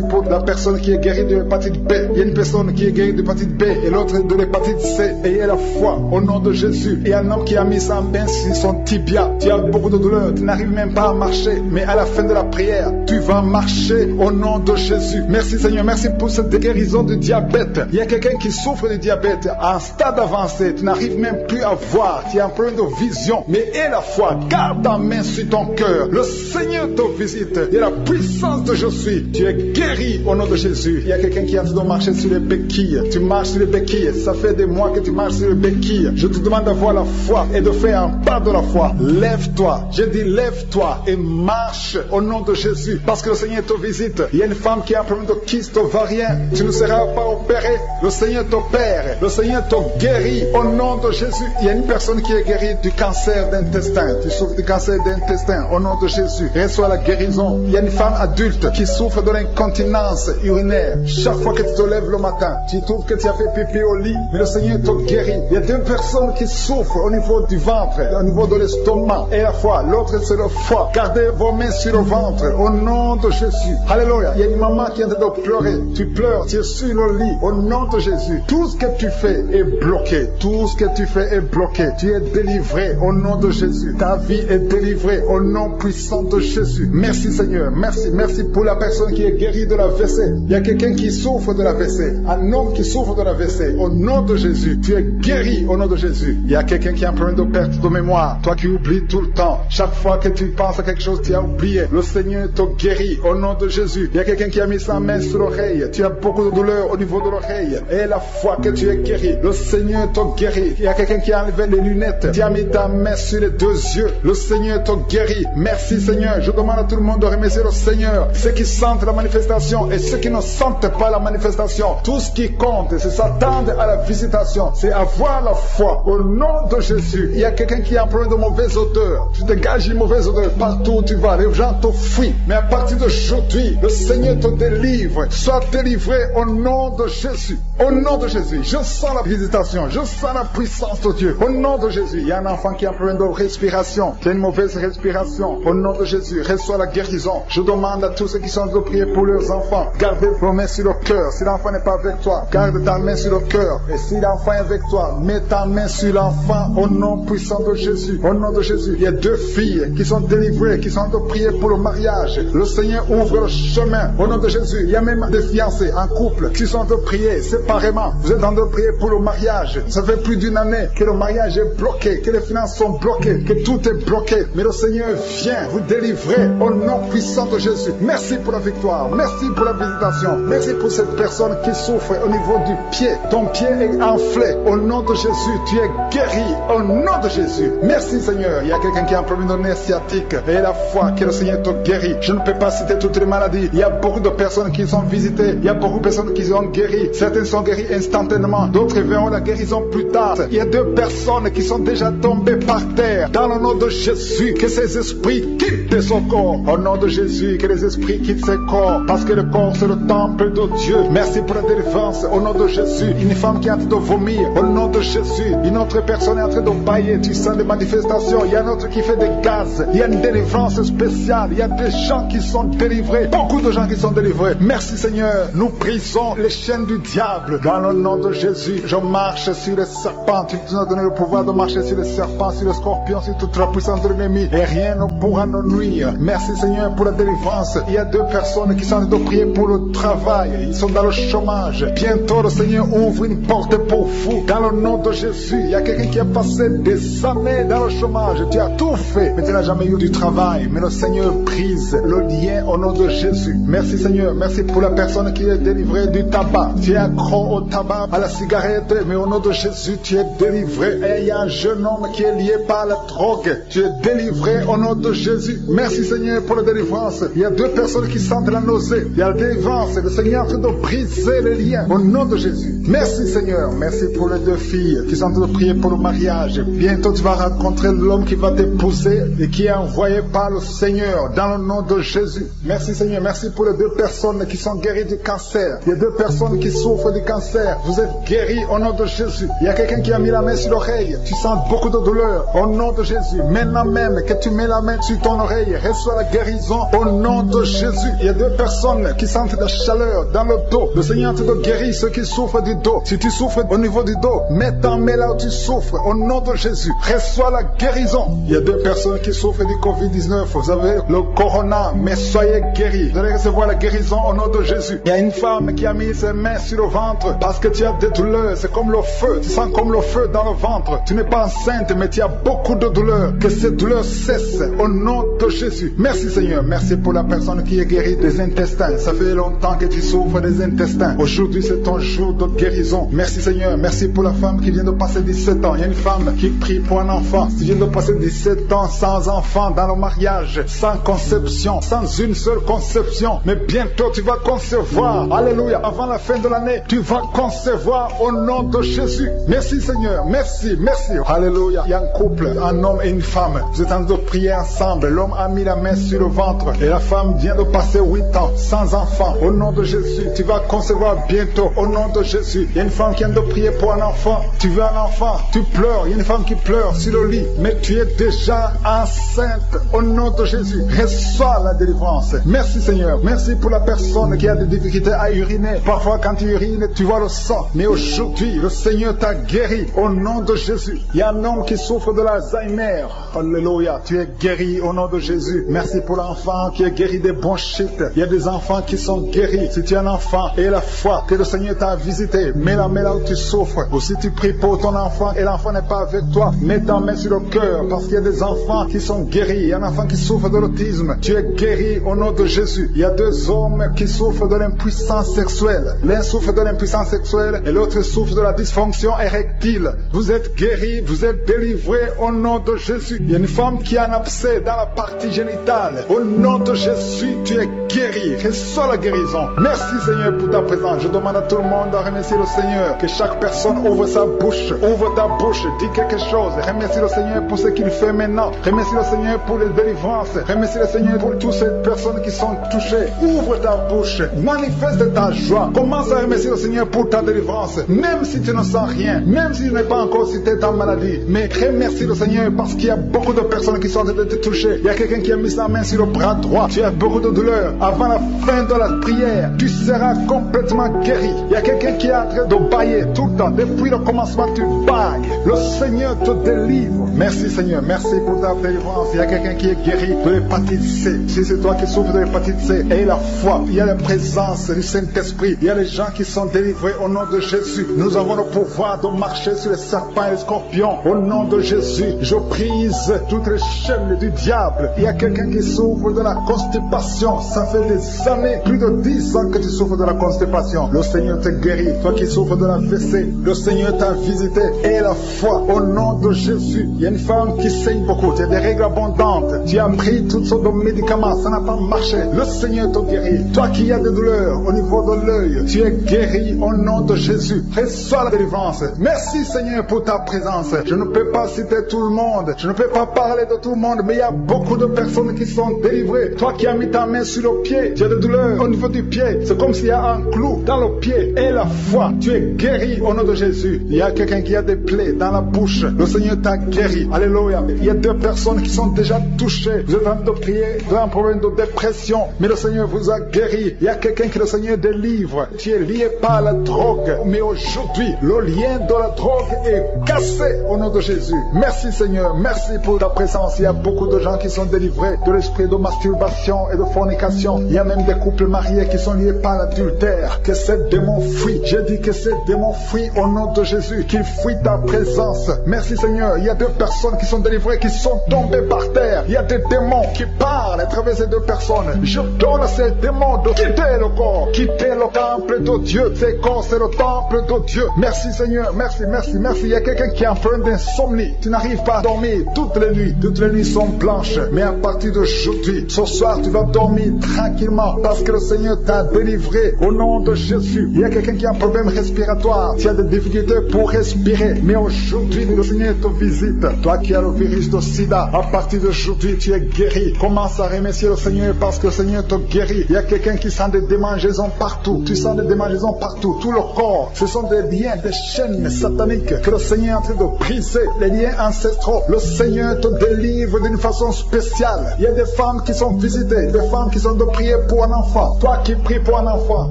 pour la personne qui est guérie de l'hépatite B. Il y a une personne qui est guérie de l'hépatite B et l'autre de l'hépatite C. Ayez la foi au nom de Jésus. Et un homme qui a mis sa main sur son tibia. Tu as beaucoup de douleur. Tu n'arrives même pas à marcher. Mais à la fin de la prière, tu vas marcher au nom de Jésus. Merci Seigneur. Merci pour cette guérison du diabète. Il y a quelqu'un qui souffre de diabète à un stade avancé. Tu n'arrives même plus à voir. Tu as un problème de vision. Mais aie la foi. Garde ta main sur ton cœur. Le Seigneur te visite. Il y a la puissance de je suis. Tu es guéri au nom de Jésus. Il y a quelqu'un qui est en train de marcher sur les béquilles. Tu marches sur les béquilles. Ça fait des mois que tu marches sur les béquilles. Je te demande d'avoir la foi et de faire un pas de la foi. Lève-toi. Je dis lève-toi et marche au nom de Jésus. Parce que le Seigneur te visite. Il y a une femme qui a un problème de kyste ovarien. Tu ne seras pas opéré. Le Seigneur t'opère. Le Seigneur te guérit au nom de Jésus. Il y a une personne qui est guérie du cancer d'intestin. Tu souffres du cancer d'intestin au nom de Jésus. Reçois la guérison. Il y a une femme adulte qui souffre de l'incontinence urinaire. Chaque fois que tu te lèves le matin, tu trouves que tu as fait pipi au lit, mais le Seigneur te guérit. Il y a 2 personnes qui souffrent au niveau du ventre, au niveau de l'estomac et la foi. L'autre c'est le foie. Gardez vos mains sur le ventre au nom de Jésus. Alléluia. Il y a une maman qui est en train de pleurer. Tu pleures, tu es sur le lit au nom de Jésus. Tout ce que tu fais est bloqué. Tout ce que tu fais est bloqué. Tu es délivré au nom de Jésus. Ta vie est délivrée au nom puissant de Jésus. Merci Seigneur, merci pour la personne qui est guérie de l'AVC. Il y a quelqu'un qui souffre de l'AVC, un homme qui souffre de l'AVC. Au nom de Jésus, tu es guéri au nom de Jésus. Il y a quelqu'un qui a un problème de perte de mémoire, toi qui oublies tout le temps. Chaque fois que tu penses à quelque chose, tu as oublié. Le Seigneur te guérit au nom de Jésus. Il y a quelqu'un qui a mis sa main sur l'oreille, tu as beaucoup de douleur au niveau de l'oreille. Et la fois que tu es guéri, le Seigneur te guérit. Il y a quelqu'un qui a enlevé les lunettes, tu as mis ta main sur les deux yeux, le Seigneur te guérit. Merci Seigneur. Je demande à tout le monde de remercier le Seigneur. Ceux qui sentent la manifestation et ceux qui ne sentent pas la manifestation, tout ce qui compte, c'est s'attendre à la visitation, c'est avoir la foi au nom de Jésus. Il y a quelqu'un qui a un problème de mauvaise odeur, tu dégages une mauvaise odeur partout où tu vas, les gens te fuient, mais à partir d'aujourd'hui, le Seigneur te délivre. Sois délivré au nom de Jésus. Au nom de Jésus, je sens la visitation, je sens la puissance de Dieu. Au nom de Jésus, il y a un enfant qui a un problème de respiration, qui a une mauvaise respiration. Au nom de Jésus, reçois la guérison. Je demande à tous ceux qui sont de prier pour leurs enfants, gardez vos mains sur le cœur. Si l'enfant n'est pas avec toi, garde ta main sur le cœur. Et si l'enfant est avec toi, mets ta main sur l'enfant au nom puissant de Jésus. Au nom de Jésus, il y a 2 filles qui sont délivrées, qui sont de prier pour le mariage. Le Seigneur ouvre le chemin. Au nom de Jésus, il y a même des fiancés en couple qui sont de prier séparément. Vous êtes en train de prier pour le mariage. Ça fait plus d'1 année que le mariage est bloqué, que les finances sont bloquées, que tout est bloqué. Mais le Seigneur vient vous délivrer au nom puissant de Jésus. Merci pour la victoire. Merci pour la visitation. Merci pour cette personne qui souffre au niveau du pied. Ton pied est enflé. Au nom de Jésus, tu es guéri. Au nom de Jésus. Merci Seigneur. Il y a quelqu'un qui a un problème de nerf sciatique. Et la foi que le Seigneur te guérit. Je ne peux pas citer toutes les maladies. Il y a beaucoup de personnes qui sont visitées. Il y a beaucoup de personnes qui sont guéries. Certaines sont guéries instantanément. D'autres verront la guérison plus tard. Il y a 2 personnes qui sont déjà tombées par terre. Dans le nom de Jésus, que ces esprits quittent son corps. Au nom de Jésus, que les esprits quittent ses corps. Parce que le corps, c'est le temple de Dieu. Merci pour la délivrance. Au nom de Jésus, une femme qui est en train de vomir. Au nom de Jésus, une autre personne est en train de bailler. Tu sens des manifestations. Il y a un autre qui fait des gaz. Il y a une délivrance spéciale. Il y a des gens qui sont délivrés. Beaucoup de gens qui sont délivrés. Merci Seigneur. Nous brisons les chaînes du diable. Dans le nom de Jésus, je marche sur les serpents. Tu nous as donné le pouvoir de marcher sur les serpents, sur les scorpions, sur toute la puissance de l'ennemi. Et rien ne pourra nous nuire. Merci Seigneur pour la délivrance. Il y a 2 personnes qui sont en train de prier pour le travail. Ils sont dans le chômage. Bientôt le Seigneur ouvre une porte pour vous. Dans le nom de Jésus, il y a quelqu'un qui a passé des années dans le chômage. Tu as tout fait, mais tu n'as jamais eu du travail. Mais le Seigneur brise le lien au nom de Jésus. Merci Seigneur. Merci pour la personne qui est délivrée du tabac. Tu es accro au tabac, à la cigarette, mais au nom de Jésus, tu es délivré. Et il y a un jeune homme qui est lié par la drogue. Tu es délivré au nom de Jésus. Merci Seigneur pour la délivrance. Il y a 2 personnes qui sentent la nausée. Il y a la délivrance. Le Seigneur est en train de briser les liens au nom de Jésus. Merci Seigneur. Merci pour les 2 filles qui sont en train de prier pour le mariage. Bientôt tu vas rencontrer l'homme qui va t'épouser et qui est envoyé par le Seigneur dans le nom de Jésus. Merci Seigneur. Merci pour les 2 personnes qui sont guéries du cancer. Il y a 2 personnes qui souffrent du cancer. Vous êtes guéris au nom de Jésus. Il y a quelqu'un qui a mis la main sur l'oreille. Tu sens beaucoup de douleur au nom de Jésus. Maintenant même que tu mets la main sur ton oreille, reçois la guérison au nom de Jésus. Il y a 2 personnes qui sentent la chaleur dans le dos. Le Seigneur te guérit ceux qui souffrent du dos. Si tu souffres au niveau du dos, mets ta main là où tu souffres au nom de Jésus. Reçois la guérison. Il y a 2 personnes qui souffrent du Covid-19. Vous avez le corona, mais soyez guéris. Vous allez recevoir la guérison au nom de Jésus. Il y a une femme qui a mis ses mains sur le ventre parce que tu as des douleurs. C'est comme le feu. Tu sens comme le feu dans le ventre. Tu n'es pas enceinte, mais tu as beaucoup de douleurs. Que ces douleurs cessent au nom de Jésus. Merci Seigneur. Merci pour la personne qui est guérie des intestins. Ça fait longtemps que tu souffres des intestins. Aujourd'hui, c'est ton jour de guérison. Merci Seigneur. Merci pour la femme qui vient de passer 17 ans. Il y a une femme qui prie pour un enfant. Tu viens de passer 17 ans sans enfant dans le mariage, sans conception, sans une seule conception. Mais bientôt, tu vas concevoir. Alléluia. Avant la fin de l'année, tu vas concevoir au nom de Jésus. Merci Seigneur. Merci. Merci. Alléluia. Il y a un couple, un homme et une femme. Vous êtes en train de prier ensemble. L'homme a mis la main sur le ventre et la femme vient de passer 8 ans sans enfant. Au nom de Jésus, tu vas concevoir bientôt. Au nom de Jésus. Jésus. Il y a une femme qui vient de prier pour un enfant. Tu veux un enfant, tu pleures. Il y a une femme qui pleure sur le lit, mais tu es déjà enceinte. Au nom de Jésus, reçois la délivrance. Merci Seigneur. Merci pour la personne qui a des difficultés à uriner. Parfois quand tu urines, tu vois le sang. Mais aujourd'hui, le Seigneur t'a guéri. Au nom de Jésus. Il y a un homme qui souffre de l'Alzheimer. Alléluia. Tu es guéri au nom de Jésus. Merci pour l'enfant qui est guéri des bronchites. Il y a des enfants qui sont guéris. Si tu es un enfant et la foi que le Seigneur t'a visité, mets-la là où tu souffres. Ou si tu pries pour ton enfant et l'enfant n'est pas avec toi, mets ta main sur le cœur, parce qu'il y a des enfants qui sont guéris. Il y a un enfant qui souffre de l'autisme. Tu es guéri au nom de Jésus. Il y a deux hommes qui souffrent de l'impuissance sexuelle. L'un souffre de l'impuissance sexuelle et l'autre souffre de la dysfonction érectile. Vous êtes guéris, vous êtes délivrés au nom de Jésus. Il y a une femme qui a un abcès dans la partie génitale. Au nom de Jésus, tu es guéri. Reçois la guérison. Merci Seigneur pour ta présence. Je demande à tout le monde de remercier le Seigneur. Que chaque personne ouvre sa bouche. Ouvre ta bouche. Dis quelque chose. Remercie le Seigneur pour ce qu'il fait maintenant. Remercie le Seigneur pour les délivrances. Remercie le Seigneur pour toutes ces personnes qui sont touchées. Ouvre ta bouche. Manifeste ta joie. Commence à remercier le Seigneur pour ta délivrance. Même si tu ne sens rien. Même si tu n'es pas encore cité ta maladie. Mais remercie le Seigneur parce qu'il y a beaucoup de personnes qui sont en train de te toucher. Il y a quelqu'un qui a mis sa main sur le bras droit. Tu as beaucoup de douleur. Avant la fin de la prière, tu seras complètement guéri. Il y a quelqu'un qui est en train de bailler tout le temps. Depuis le commencement, tu bailles. Le Seigneur te délivre. Merci Seigneur. Merci pour ta délivrance. Il y a quelqu'un qui est guéri de l'hépatite C. Si c'est toi qui souffres de l'hépatite C, aie la foi. Il y a la présence du Saint-Esprit. Il y a les gens qui sont délivrés au nom de Jésus. Nous avons le pouvoir de marcher sur les serpents et les scorpions. Au nom de Jésus, je brise toutes les chaînes du diable. Il y a quelqu'un qui souffre de la constipation. Ça fait des années, plus de 10 ans que tu souffres de la constipation. Le Seigneur te guérit. Toi qui souffres de la WC, le Seigneur t'a visité. Et la foi au nom de Jésus. Il y a une femme qui saigne beaucoup. Tu as des règles abondantes. Tu as pris toutes sortes de médicaments. Ça n'a pas marché. Le Seigneur te guérit. Toi qui as des douleurs au niveau de l'œil, tu es guéri au nom de Jésus. Reçois la délivrance. Merci Seigneur pour ta présence. Je ne peux pas citer tout le monde. Je ne peux pas parler de tout le monde. Mais il y a beaucoup de personnes qui sont délivrées. Toi qui as mis ta main sur le pied, tu as des douleurs au niveau du pied. C'est comme s'il y a un clou dans le pied. Et la foi, tu es guéri au nom de Jésus. Il y a quelqu'un qui a des plaies dans la bouche. Le Seigneur t'a guéri. Alléluia. Il y a deux personnes qui sont déjà touchées. Vous êtes en train de prier de un problème de dépression. Mais le Seigneur vous a guéri. Il y a quelqu'un que le Seigneur délivre. Tu es lié par la drogue. Mais aujourd'hui, le lien de la drogue est cassé au nom de Jésus. Merci Seigneur. Merci pour ta présence. Il y a beaucoup de gens qui sont délivrés de l'esprit de masturbation et de fornication. Il y a même des couples mariés qui sont liés par l'adultère. Que ces démons fuient. J'ai dit que ces démons fuient au nom de Jésus. Qu'ils fuient ta présence. Merci Seigneur. Il y a deux personnes qui sont délivrées, qui sont tombées par terre. Il y a des démons qui parlent à travers ces deux personnes. Je donne à ces démons de quitter le corps, quitter le temple de Dieu. Ces corps, c'est le temple de Dieu. Merci Seigneur. Merci, merci, merci. Il y a quelqu'un qui est en train d'insomnie. Tu n'arrives pas à dormir toutes les nuits. Toutes les nuits sont blanches. Mais à partir d'aujourd'hui, ce soir, tu vas dormir tranquillement parce que le Seigneur t'a délivré au nom de Jésus. Il y a quelqu'un qui a un problème respiratoire. Tu as des difficultés pour respirer. Mais aujourd'hui, le Seigneur te visite. Toi qui as le virus de sida, à partir d'aujourd'hui, tu es guéri. Commence à remercier le Seigneur parce que le Seigneur te guérit. Il y a quelqu'un qui sent des démangeaisons partout. Tu sens des démangeaisons partout. Tout le corps. Ce sont des liens, des chaînes sataniques que le Seigneur est en train de briser. Les liens ancestraux. Le Seigneur te délivre d'une façon spéciale. Il y a des femmes qui sont visitées. Des femmes qui sont de prier pour un enfant. Toi qui pries pour un enfant,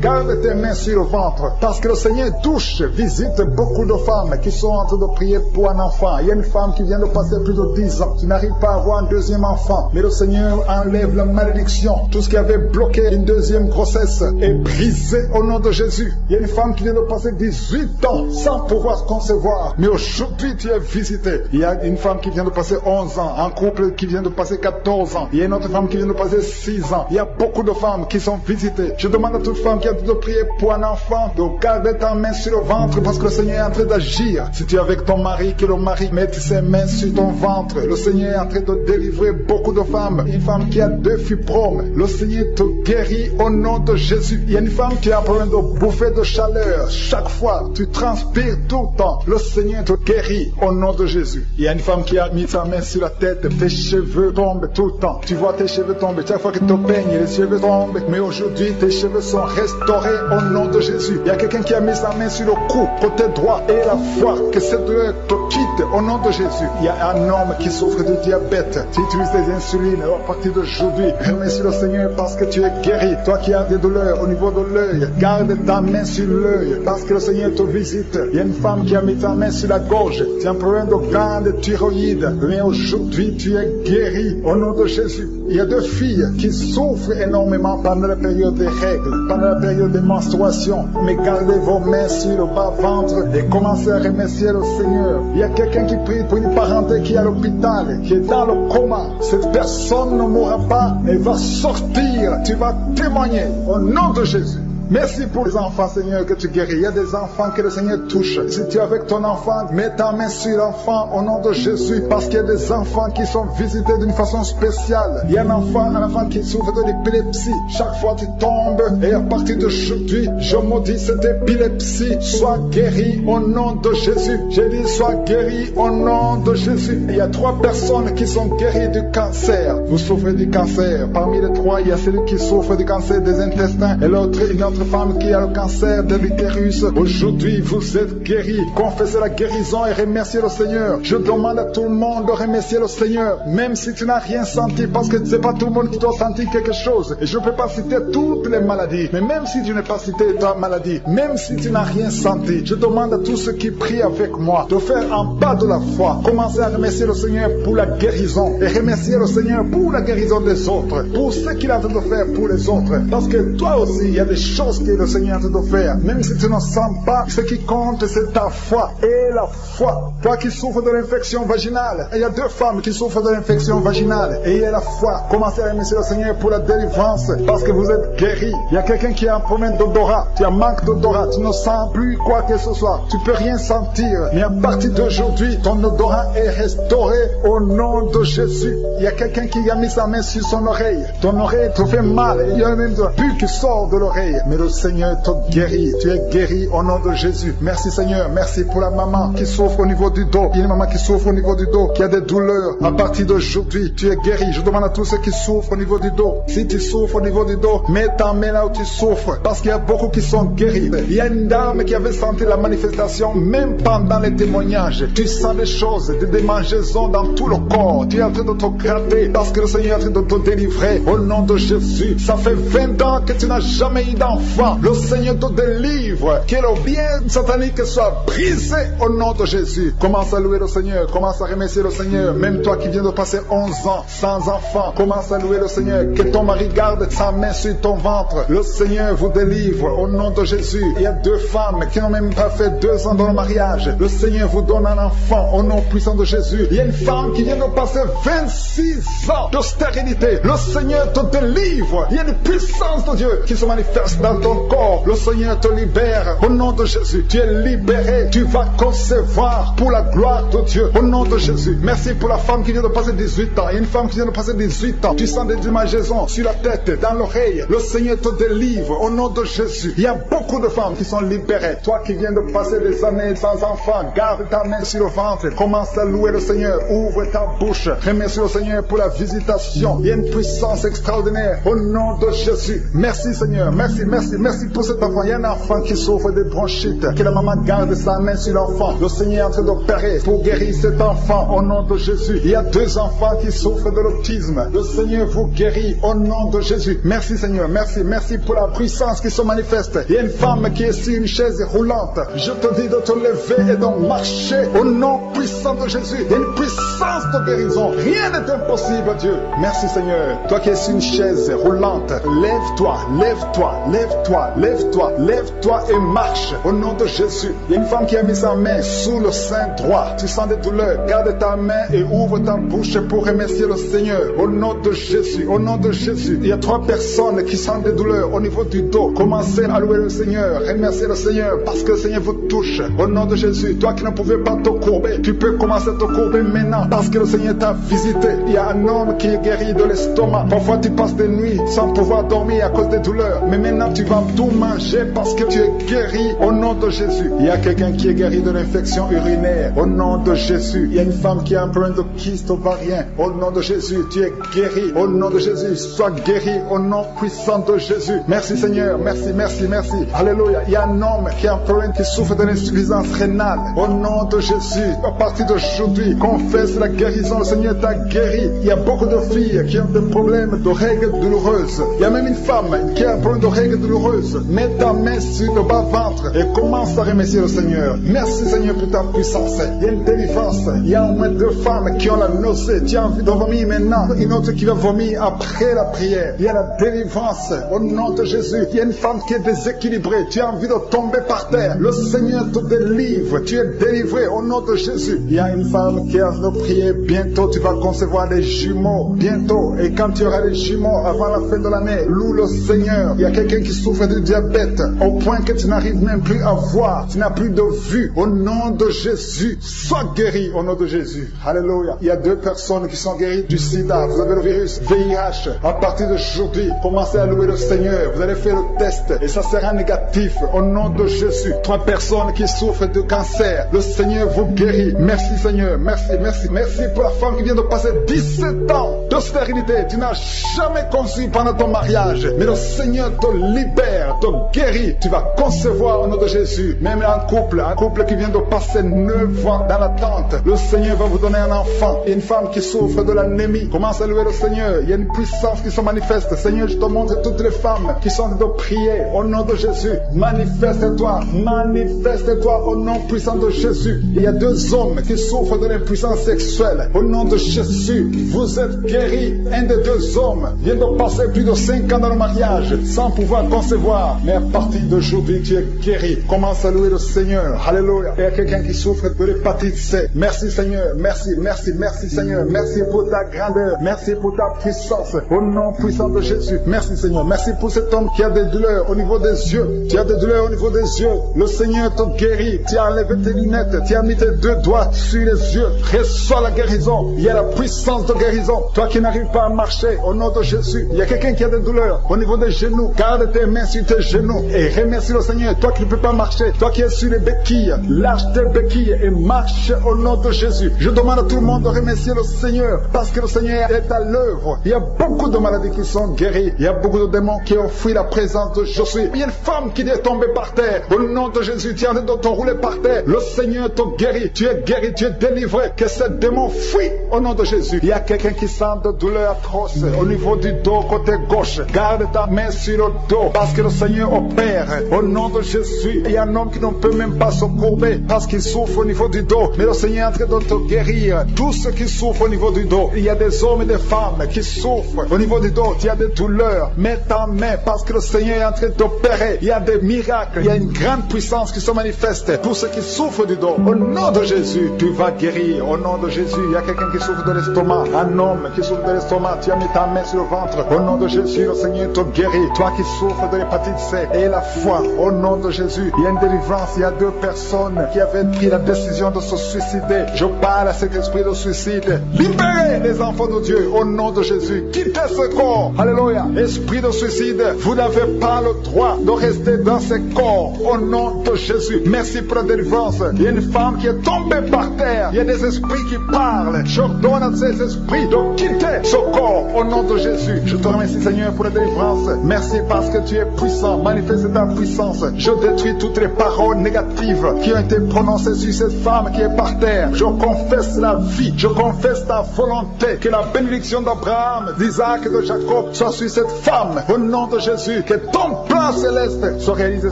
garde tes mains sur le ventre. Parce que le Seigneur touche, visite beaucoup de femmes qui sont en train de prier pour un enfant. Il y a une femme qui vient de passer plus de 10 ans. Tu n'arrives pas à avoir un deuxième enfant. Mais le Seigneur enlève la malédiction. Tout ce qui avait bloqué une deuxième grossesse est brisé au nom de Jésus. Il y a une femme qui vient de passer 18 ans sans pouvoir concevoir. Mais aujourd'hui, tu es visité. Il y a une femme qui vient de passer 11 ans. Un couple qui vient de passer 14 ans. Il y a une autre femme qui vient de passer 6 ans. Il y a beaucoup de femmes qui sont visitées. Je demande à toute femme qui a de prier pour un enfant de garder ta main sur le ventre parce que le Seigneur est en train d'agir. Si tu es avec ton mari, que le mari mette ses mains sur ton ventre. Le Seigneur est en train de délivrer beaucoup de femmes. Une femme qui a 2 fibromes. Le Seigneur te guérit au nom de Jésus. Il y a une femme qui a un problème de bouffée de chaleur. Chaque fois, tu transpires tout le temps. Le Seigneur te guérit au nom de Jésus. Il y a une femme qui a mis sa main sur la tête. Tes cheveux tombent tout le temps. Tu vois tes cheveux tomber. Chaque fois que tu te peignes, les cheveux tombent. Mais aujourd'hui, tes cheveux sont restaurés au nom de Jésus. Il y a quelqu'un qui a mis sa main sur le cou, côté droit, et la foi, que cette douleur te quitte au nom de Jésus. Il y a un homme qui souffre de diabète. Tu utilises des insulines à partir d'aujourd'hui. Remercie le Seigneur parce que tu es guéri. Toi qui as des douleurs au niveau de l'œil, garde ta main sur l'œil parce que le Seigneur te visite. Il y a une femme qui a mis sa main sur la gorge. Tu as un problème de gland, de thyroïde. Mais aujourd'hui, tu es guéri au nom de Jésus. Il y a 2 filles qui souffrent énormément pendant la période des règles, pendant la période des menstruations. Mais gardez vos mains sur le bas-ventre et commencez à remercier le Seigneur. Il y a quelqu'un qui prie pour une parenté qui est à l'hôpital, qui est dans le coma. Cette personne ne mourra pas, elle va sortir. Tu vas témoigner au nom de Jésus. Merci pour les enfants, Seigneur, que tu guéris. Il y a des enfants que le Seigneur touche. Si tu es avec ton enfant, mets ta main sur l'enfant au nom de Jésus, parce qu'il y a des enfants qui sont visités d'une façon spéciale. Il y a un enfant qui souffre de l'épilepsie. Chaque fois tu tombes, et à partir d'aujourd'hui, je maudis cette épilepsie. Sois guéri au nom de Jésus. J'ai dit, sois guéri au nom de Jésus. Il y a 3 personnes qui sont guéries du cancer. Vous souffrez du cancer. Parmi les 3, il y a celui qui souffre du cancer des intestins, et l'autre, une autre femme qui a le cancer de l'utérus. Aujourd'hui, vous êtes guéris. Confessez la guérison et remerciez le Seigneur. Je demande à tout le monde de remercier le Seigneur, même si tu n'as rien senti, parce que c'est pas tout le monde qui doit sentir quelque chose. Et je ne peux pas citer toutes les maladies, mais même si tu n'as pas cité ta maladie, même si tu n'as rien senti, je demande à tous ceux qui prient avec moi de faire un pas de la foi. Commencez à remercier le Seigneur pour la guérison et remercier le Seigneur pour la guérison des autres, pour ce qu'il a en train de faire pour les autres. Parce que toi aussi, il y a des choses que le Seigneur te doit faire. Même si tu ne sens pas, ce qui compte, c'est ta foi. Et la foi. Toi qui souffres de l'infection vaginale. Il y a 2 femmes qui souffrent de l'infection vaginale. Et il y a la foi. Commencez à remercier le Seigneur pour la délivrance, parce que vous êtes guéris. Il y a quelqu'un qui a un problème d'odorat. Tu as un manque d'odorat. Tu ne sens plus quoi que ce soit. Tu peux rien sentir. Mais à partir d'aujourd'hui, ton odorat est restauré au nom de Jésus. Il y a quelqu'un qui a mis sa main sur son oreille. Ton oreille te fait mal. Il y a même de pu qui sort de l'oreille. Mais le Seigneur te guérit. Tu es guéri au nom de Jésus. Merci Seigneur. Merci pour la maman qui souffre au niveau du dos. Il y a une maman qui souffre au niveau du dos, qui a des douleurs. À partir d'aujourd'hui, tu es guéri. Je demande à tous ceux qui souffrent au niveau du dos. Si tu souffres au niveau du dos, mets ta main là où tu souffres. Parce qu'il y a beaucoup qui sont guéris. Il y a une dame qui avait senti la manifestation même pendant les témoignages. Tu sens des choses, des démangeaisons dans tout le corps. Tu es en train de te gratter parce que le Seigneur est en train de te délivrer au nom de Jésus. Ça fait 20 ans que tu n'as jamais eu d'enfant. Le Seigneur te délivre. Que le bien satanique soit brisé au nom de Jésus. Commence à louer le Seigneur. Commence à remercier le Seigneur. Même toi qui viens de passer 11 ans sans enfant, commence à louer le Seigneur. Que ton mari garde sa main sur ton ventre. Le Seigneur vous délivre au nom de Jésus. Il y a 2 femmes qui n'ont même pas fait 2 ans dans le mariage. Le Seigneur vous donne un enfant au nom puissant de Jésus. Il y a une femme qui vient de passer 26 ans de stérilité. Le Seigneur te délivre. Il y a une puissance de Dieu qui se manifeste dans ton corps. Le Seigneur te libère au nom de Jésus. Tu es libéré. Tu vas concevoir pour la gloire de Dieu au nom de Jésus. Merci pour la femme qui vient de passer 18 ans. Il y a une femme qui vient de passer 18 ans. Tu sens des démangeaisons sur la tête, dans l'oreille. Le Seigneur te délivre au nom de Jésus. Il y a beaucoup de femmes qui sont libérées. Toi qui viens de passer des années sans enfant, garde ta main sur le ventre. Commence à louer le Seigneur. Ouvre ta bouche. Remercie le Seigneur pour la visitation. Il y a une puissance extraordinaire au nom de Jésus. Merci Seigneur. Merci, merci, merci pour cet enfant. Il y a un enfant qui souffre de bronchite. Que la maman garde sa main sur l'enfant. Le Seigneur est en train d'opérer pour guérir cet enfant au nom de Jésus. Il y a 2 enfants qui souffrent de l'autisme. Le Seigneur vous guérit au nom de Jésus. Merci Seigneur. Merci, merci pour la puissance qui se manifeste. Il y a une femme qui est sur une chaise roulante. Je te dis de te lever et de marcher au nom puissant de Jésus. Il y a une puissance de guérison. Rien n'est impossible, Dieu. Merci Seigneur. Toi qui es sur une chaise roulante, lève-toi, lève-toi, lève-toi, lève-toi, lève-toi et marche au nom de Jésus. Il y a une femme qui a mis sa main sous le sein droit. Tu sens des douleurs. Garde ta main et ouvre ta bouche pour remercier le Seigneur. Au nom de Jésus, au nom de Jésus. Il y a 3 personnes qui sentent des douleurs au niveau du dos. Commencez à louer le Seigneur. Remerciez le Seigneur parce que le Seigneur vous touche. Au nom de Jésus. Toi qui ne pouvais pas te courber, tu peux commencer à te courber maintenant parce que le Seigneur t'a visité. Il y a un homme qui est guéri de l'estomac. Parfois tu passes des nuits sans pouvoir dormir à cause des douleurs. Mais maintenant tu vas tout manger parce que tu es guéri au nom de Jésus. Il y a quelqu'un qui est guéri de l'infection urinaire au nom de Jésus. Il y a une femme qui a un problème de kyste ovarien au nom de Jésus. Tu es guéri au nom de Jésus. Sois guéri au nom puissant de Jésus. Merci Seigneur, merci, merci, merci. Alléluia. Il y a un homme qui a un problème, qui souffre d'une insuffisance rénale au nom de Jésus. À partir d'aujourd'hui, confesse la guérison. Le Seigneur t'a guéri. Il y a beaucoup de filles qui ont des problèmes de règles douloureuses. Il y a même une femme qui a un problème de règles douloureuses. Mets ta main sur le bas-ventre et commence à remercier le Seigneur. Merci Seigneur pour ta puissance. Il y a une délivrance. Il y a au moins 2 femmes qui ont la nausée. Tu as envie de vomir maintenant. Une autre qui va vomir après la prière. Il y a la délivrance au nom de Jésus. Il y a une femme qui est déséquilibrée. Tu as envie de tomber par terre. Le Seigneur te délivre. Tu es délivré au nom de Jésus. Il y a une femme qui a envie de prier. Bientôt tu vas concevoir des jumeaux. Bientôt. Et quand tu auras les jumeaux avant la fin de l'année, loue le Seigneur. Il y a quelqu'un qui souffre de diabète au point que tu n'arrives même plus à voir. Tu n'as plus de vue. Au nom de Jésus, sois guéri au nom de Jésus. Alléluia. Il y a 2 personnes qui sont guéries du sida. Vous avez le virus VIH. À partir d'aujourd'hui, commencez à louer le Seigneur. Vous allez faire le test et ça sera négatif au nom de Jésus. 3 personnes qui souffrent de cancer. Le Seigneur vous guérit. Merci Seigneur. Merci, merci, merci pour la femme qui vient de passer 17 ans de stérilité. Tu n'as jamais conçu pendant ton mariage. Mais le Seigneur te libère, te guérit. Tu vas concevoir au nom de Jésus. Même un couple qui vient de passer 9 ans dans l'attente. Le Seigneur va vous donner un enfant. Une femme qui souffre de l'anémie. Commence à louer le Seigneur. Il y a une puissance qui se manifeste. Seigneur, je te montre toutes les femmes qui sont de prier au nom de Jésus. Manifeste-toi. Manifeste-toi au nom puissant de Jésus. Il y a 2 hommes qui souffrent de l'impuissance sexuelle. Au nom de Jésus, vous êtes guéris. Un des 2 hommes vient de passer plus de 5 ans dans le mariage sans pouvoir concevoir. Mais à partir d'aujourd'hui, tu es guéri. Commence à louer le Seigneur. Alléluia. Il y a quelqu'un qui souffre de l'hépatite C. Merci Seigneur. Merci, merci, merci Seigneur. Merci pour ta grandeur. Merci pour ta puissance. Au nom puissant de Jésus. Merci Seigneur. Merci pour cet homme qui a des douleurs au niveau des yeux. Tu as des douleurs au niveau des yeux. Le Seigneur te guérit. Tu as enlevé tes lunettes. Tu as mis tes 2 doigts sur les yeux. Reçois la guérison. Il y a la puissance de guérison. Toi qui n'arrives pas à marcher, au nom de Jésus. Il y a quelqu'un qui a des douleurs au niveau des genoux. Garde tes mains sur tes genoux et remercie le Seigneur. Toi qui ne peux pas marcher, toi qui es sur les béquilles, lâche tes béquilles et marche au nom de Jésus. Je demande à tout le monde de remercier le Seigneur parce que le Seigneur est à l'œuvre. Il y a beaucoup de maladies qui sont guéries. Il y a beaucoup de démons qui ont fui la présence de Josué. Il y a une femme qui est tombée par terre. Au nom de Jésus, tu es en train de t'enrouler par terre. Le Seigneur te guérit. Tu es guéri, tu es délivré. Que ce démon fuit au nom de Jésus. Il y a quelqu'un qui sent de douleur atroce au niveau du dos, côté gauche. Garde ta main sur le dos parce que le Seigneur opère. Au nom de Jésus, il y a un homme qui ne peut même pas se courber parce qu'il souffre au niveau du dos. Mais le Seigneur est en train de te guérir. Tous ceux qui souffrent au niveau du dos. Il y a des hommes et des femmes qui souffrent au niveau du dos. Il y a des douleurs. Mets ta main parce que le Seigneur est en train d'opérer. Il y a des miracles. Il y a une grande puissance qui se manifeste. Tous ceux qui souffrent du dos. Au nom de Jésus, tu vas guérir. Au nom de Jésus, il y a quelqu'un qui souffre de l'estomac. Un homme qui souffre de l'estomac. Tu as mis ta main sur le ventre. Au nom de Jésus, le Seigneur te guérit. Toi qui souffres de l'hépatite C et la foi. Au nom de Jésus, il y a une délivrance. Il y a 2 personnes qui avaient pris la décision de se suicider. Je parle à cet esprit de suicide. Libérez les enfants de Dieu au nom de Jésus. Quittez ce corps. Alléluia. Esprit de suicide, vous n'avez pas le droit de rester dans ce corps au nom de Jésus. Merci pour la délivrance. Il y a une femme qui est tombée par terre. Il y a des esprits qui parlent. J'ordonne à ces esprits de quitter ce corps au nom de Jésus. Je te remercie Seigneur pour la délivrance. Merci parce que tu es puissant. Manifeste ta puissance. Je détruis toutes les paroles négatives qui ont été prononcées sur cette femme qui est par terre. Je confesse la vie. Je confesse ta volonté. Que la bénédiction d'Abraham, d'Isaac et de Jacob soit sur cette femme. Au nom de Jésus. Que ton plan céleste soit réalisé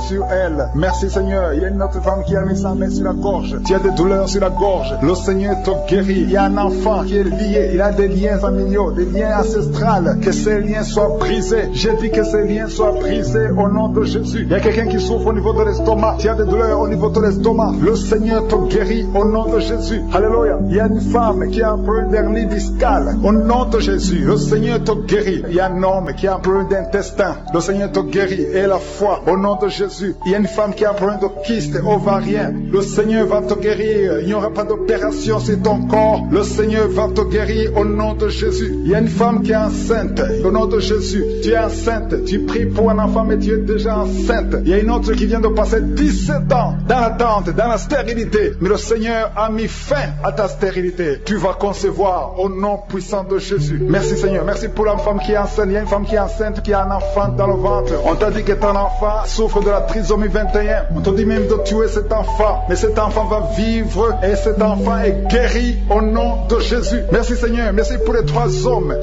sur elle. Merci Seigneur. Il y a une autre femme qui a mis sa main sur la gorge. Tu as des douleurs sur la gorge. Le Seigneur te guérit. Il y a un enfant qui est lié. Il a des liens familiaux, des liens ancestrales. Que ces liens soient brisés. J'ai dit que ces liens soient brisés au nom de Jésus. Il y a quelqu'un qui souffre au niveau de l'estomac. Tu as des douleurs au niveau de l'estomac. Le Seigneur te guérit au nom de Jésus. Alléluia. Il y a une femme qui a un problème d'hernie discale. Au nom de Jésus. Le Seigneur te guérit. Il y a un homme qui a un problème d'intestin. Le Seigneur te guérit. Et la foi au nom de Jésus. Il y a une femme qui a un problème de kyste ovarien. Le Seigneur va te guérir. Il n'y aura pas d'opération sur ton corps. Le Seigneur va te guérir au nom de Jésus. Il y a une femme qui est enceinte. Au nom de Jésus. Tu es enceinte. Tu pries pour un enfant, mais tu es déjà enceinte. Il y a une autre qui vient de passer 17 ans dans l'attente, dans la stérilité. Mais le Seigneur a mis fin à ta stérilité. Tu vas concevoir au nom puissant de Jésus. Merci Seigneur. Merci pour la femme qui est enceinte. Il y a une femme qui est enceinte, qui a un enfant dans le ventre. On t'a dit que ton enfant souffre de la trisomie 21. On t'a dit même de tuer cet enfant. Mais cet enfant va vivre et cet enfant est guéri au nom de Jésus. Merci Seigneur. Merci pour les 3 hommes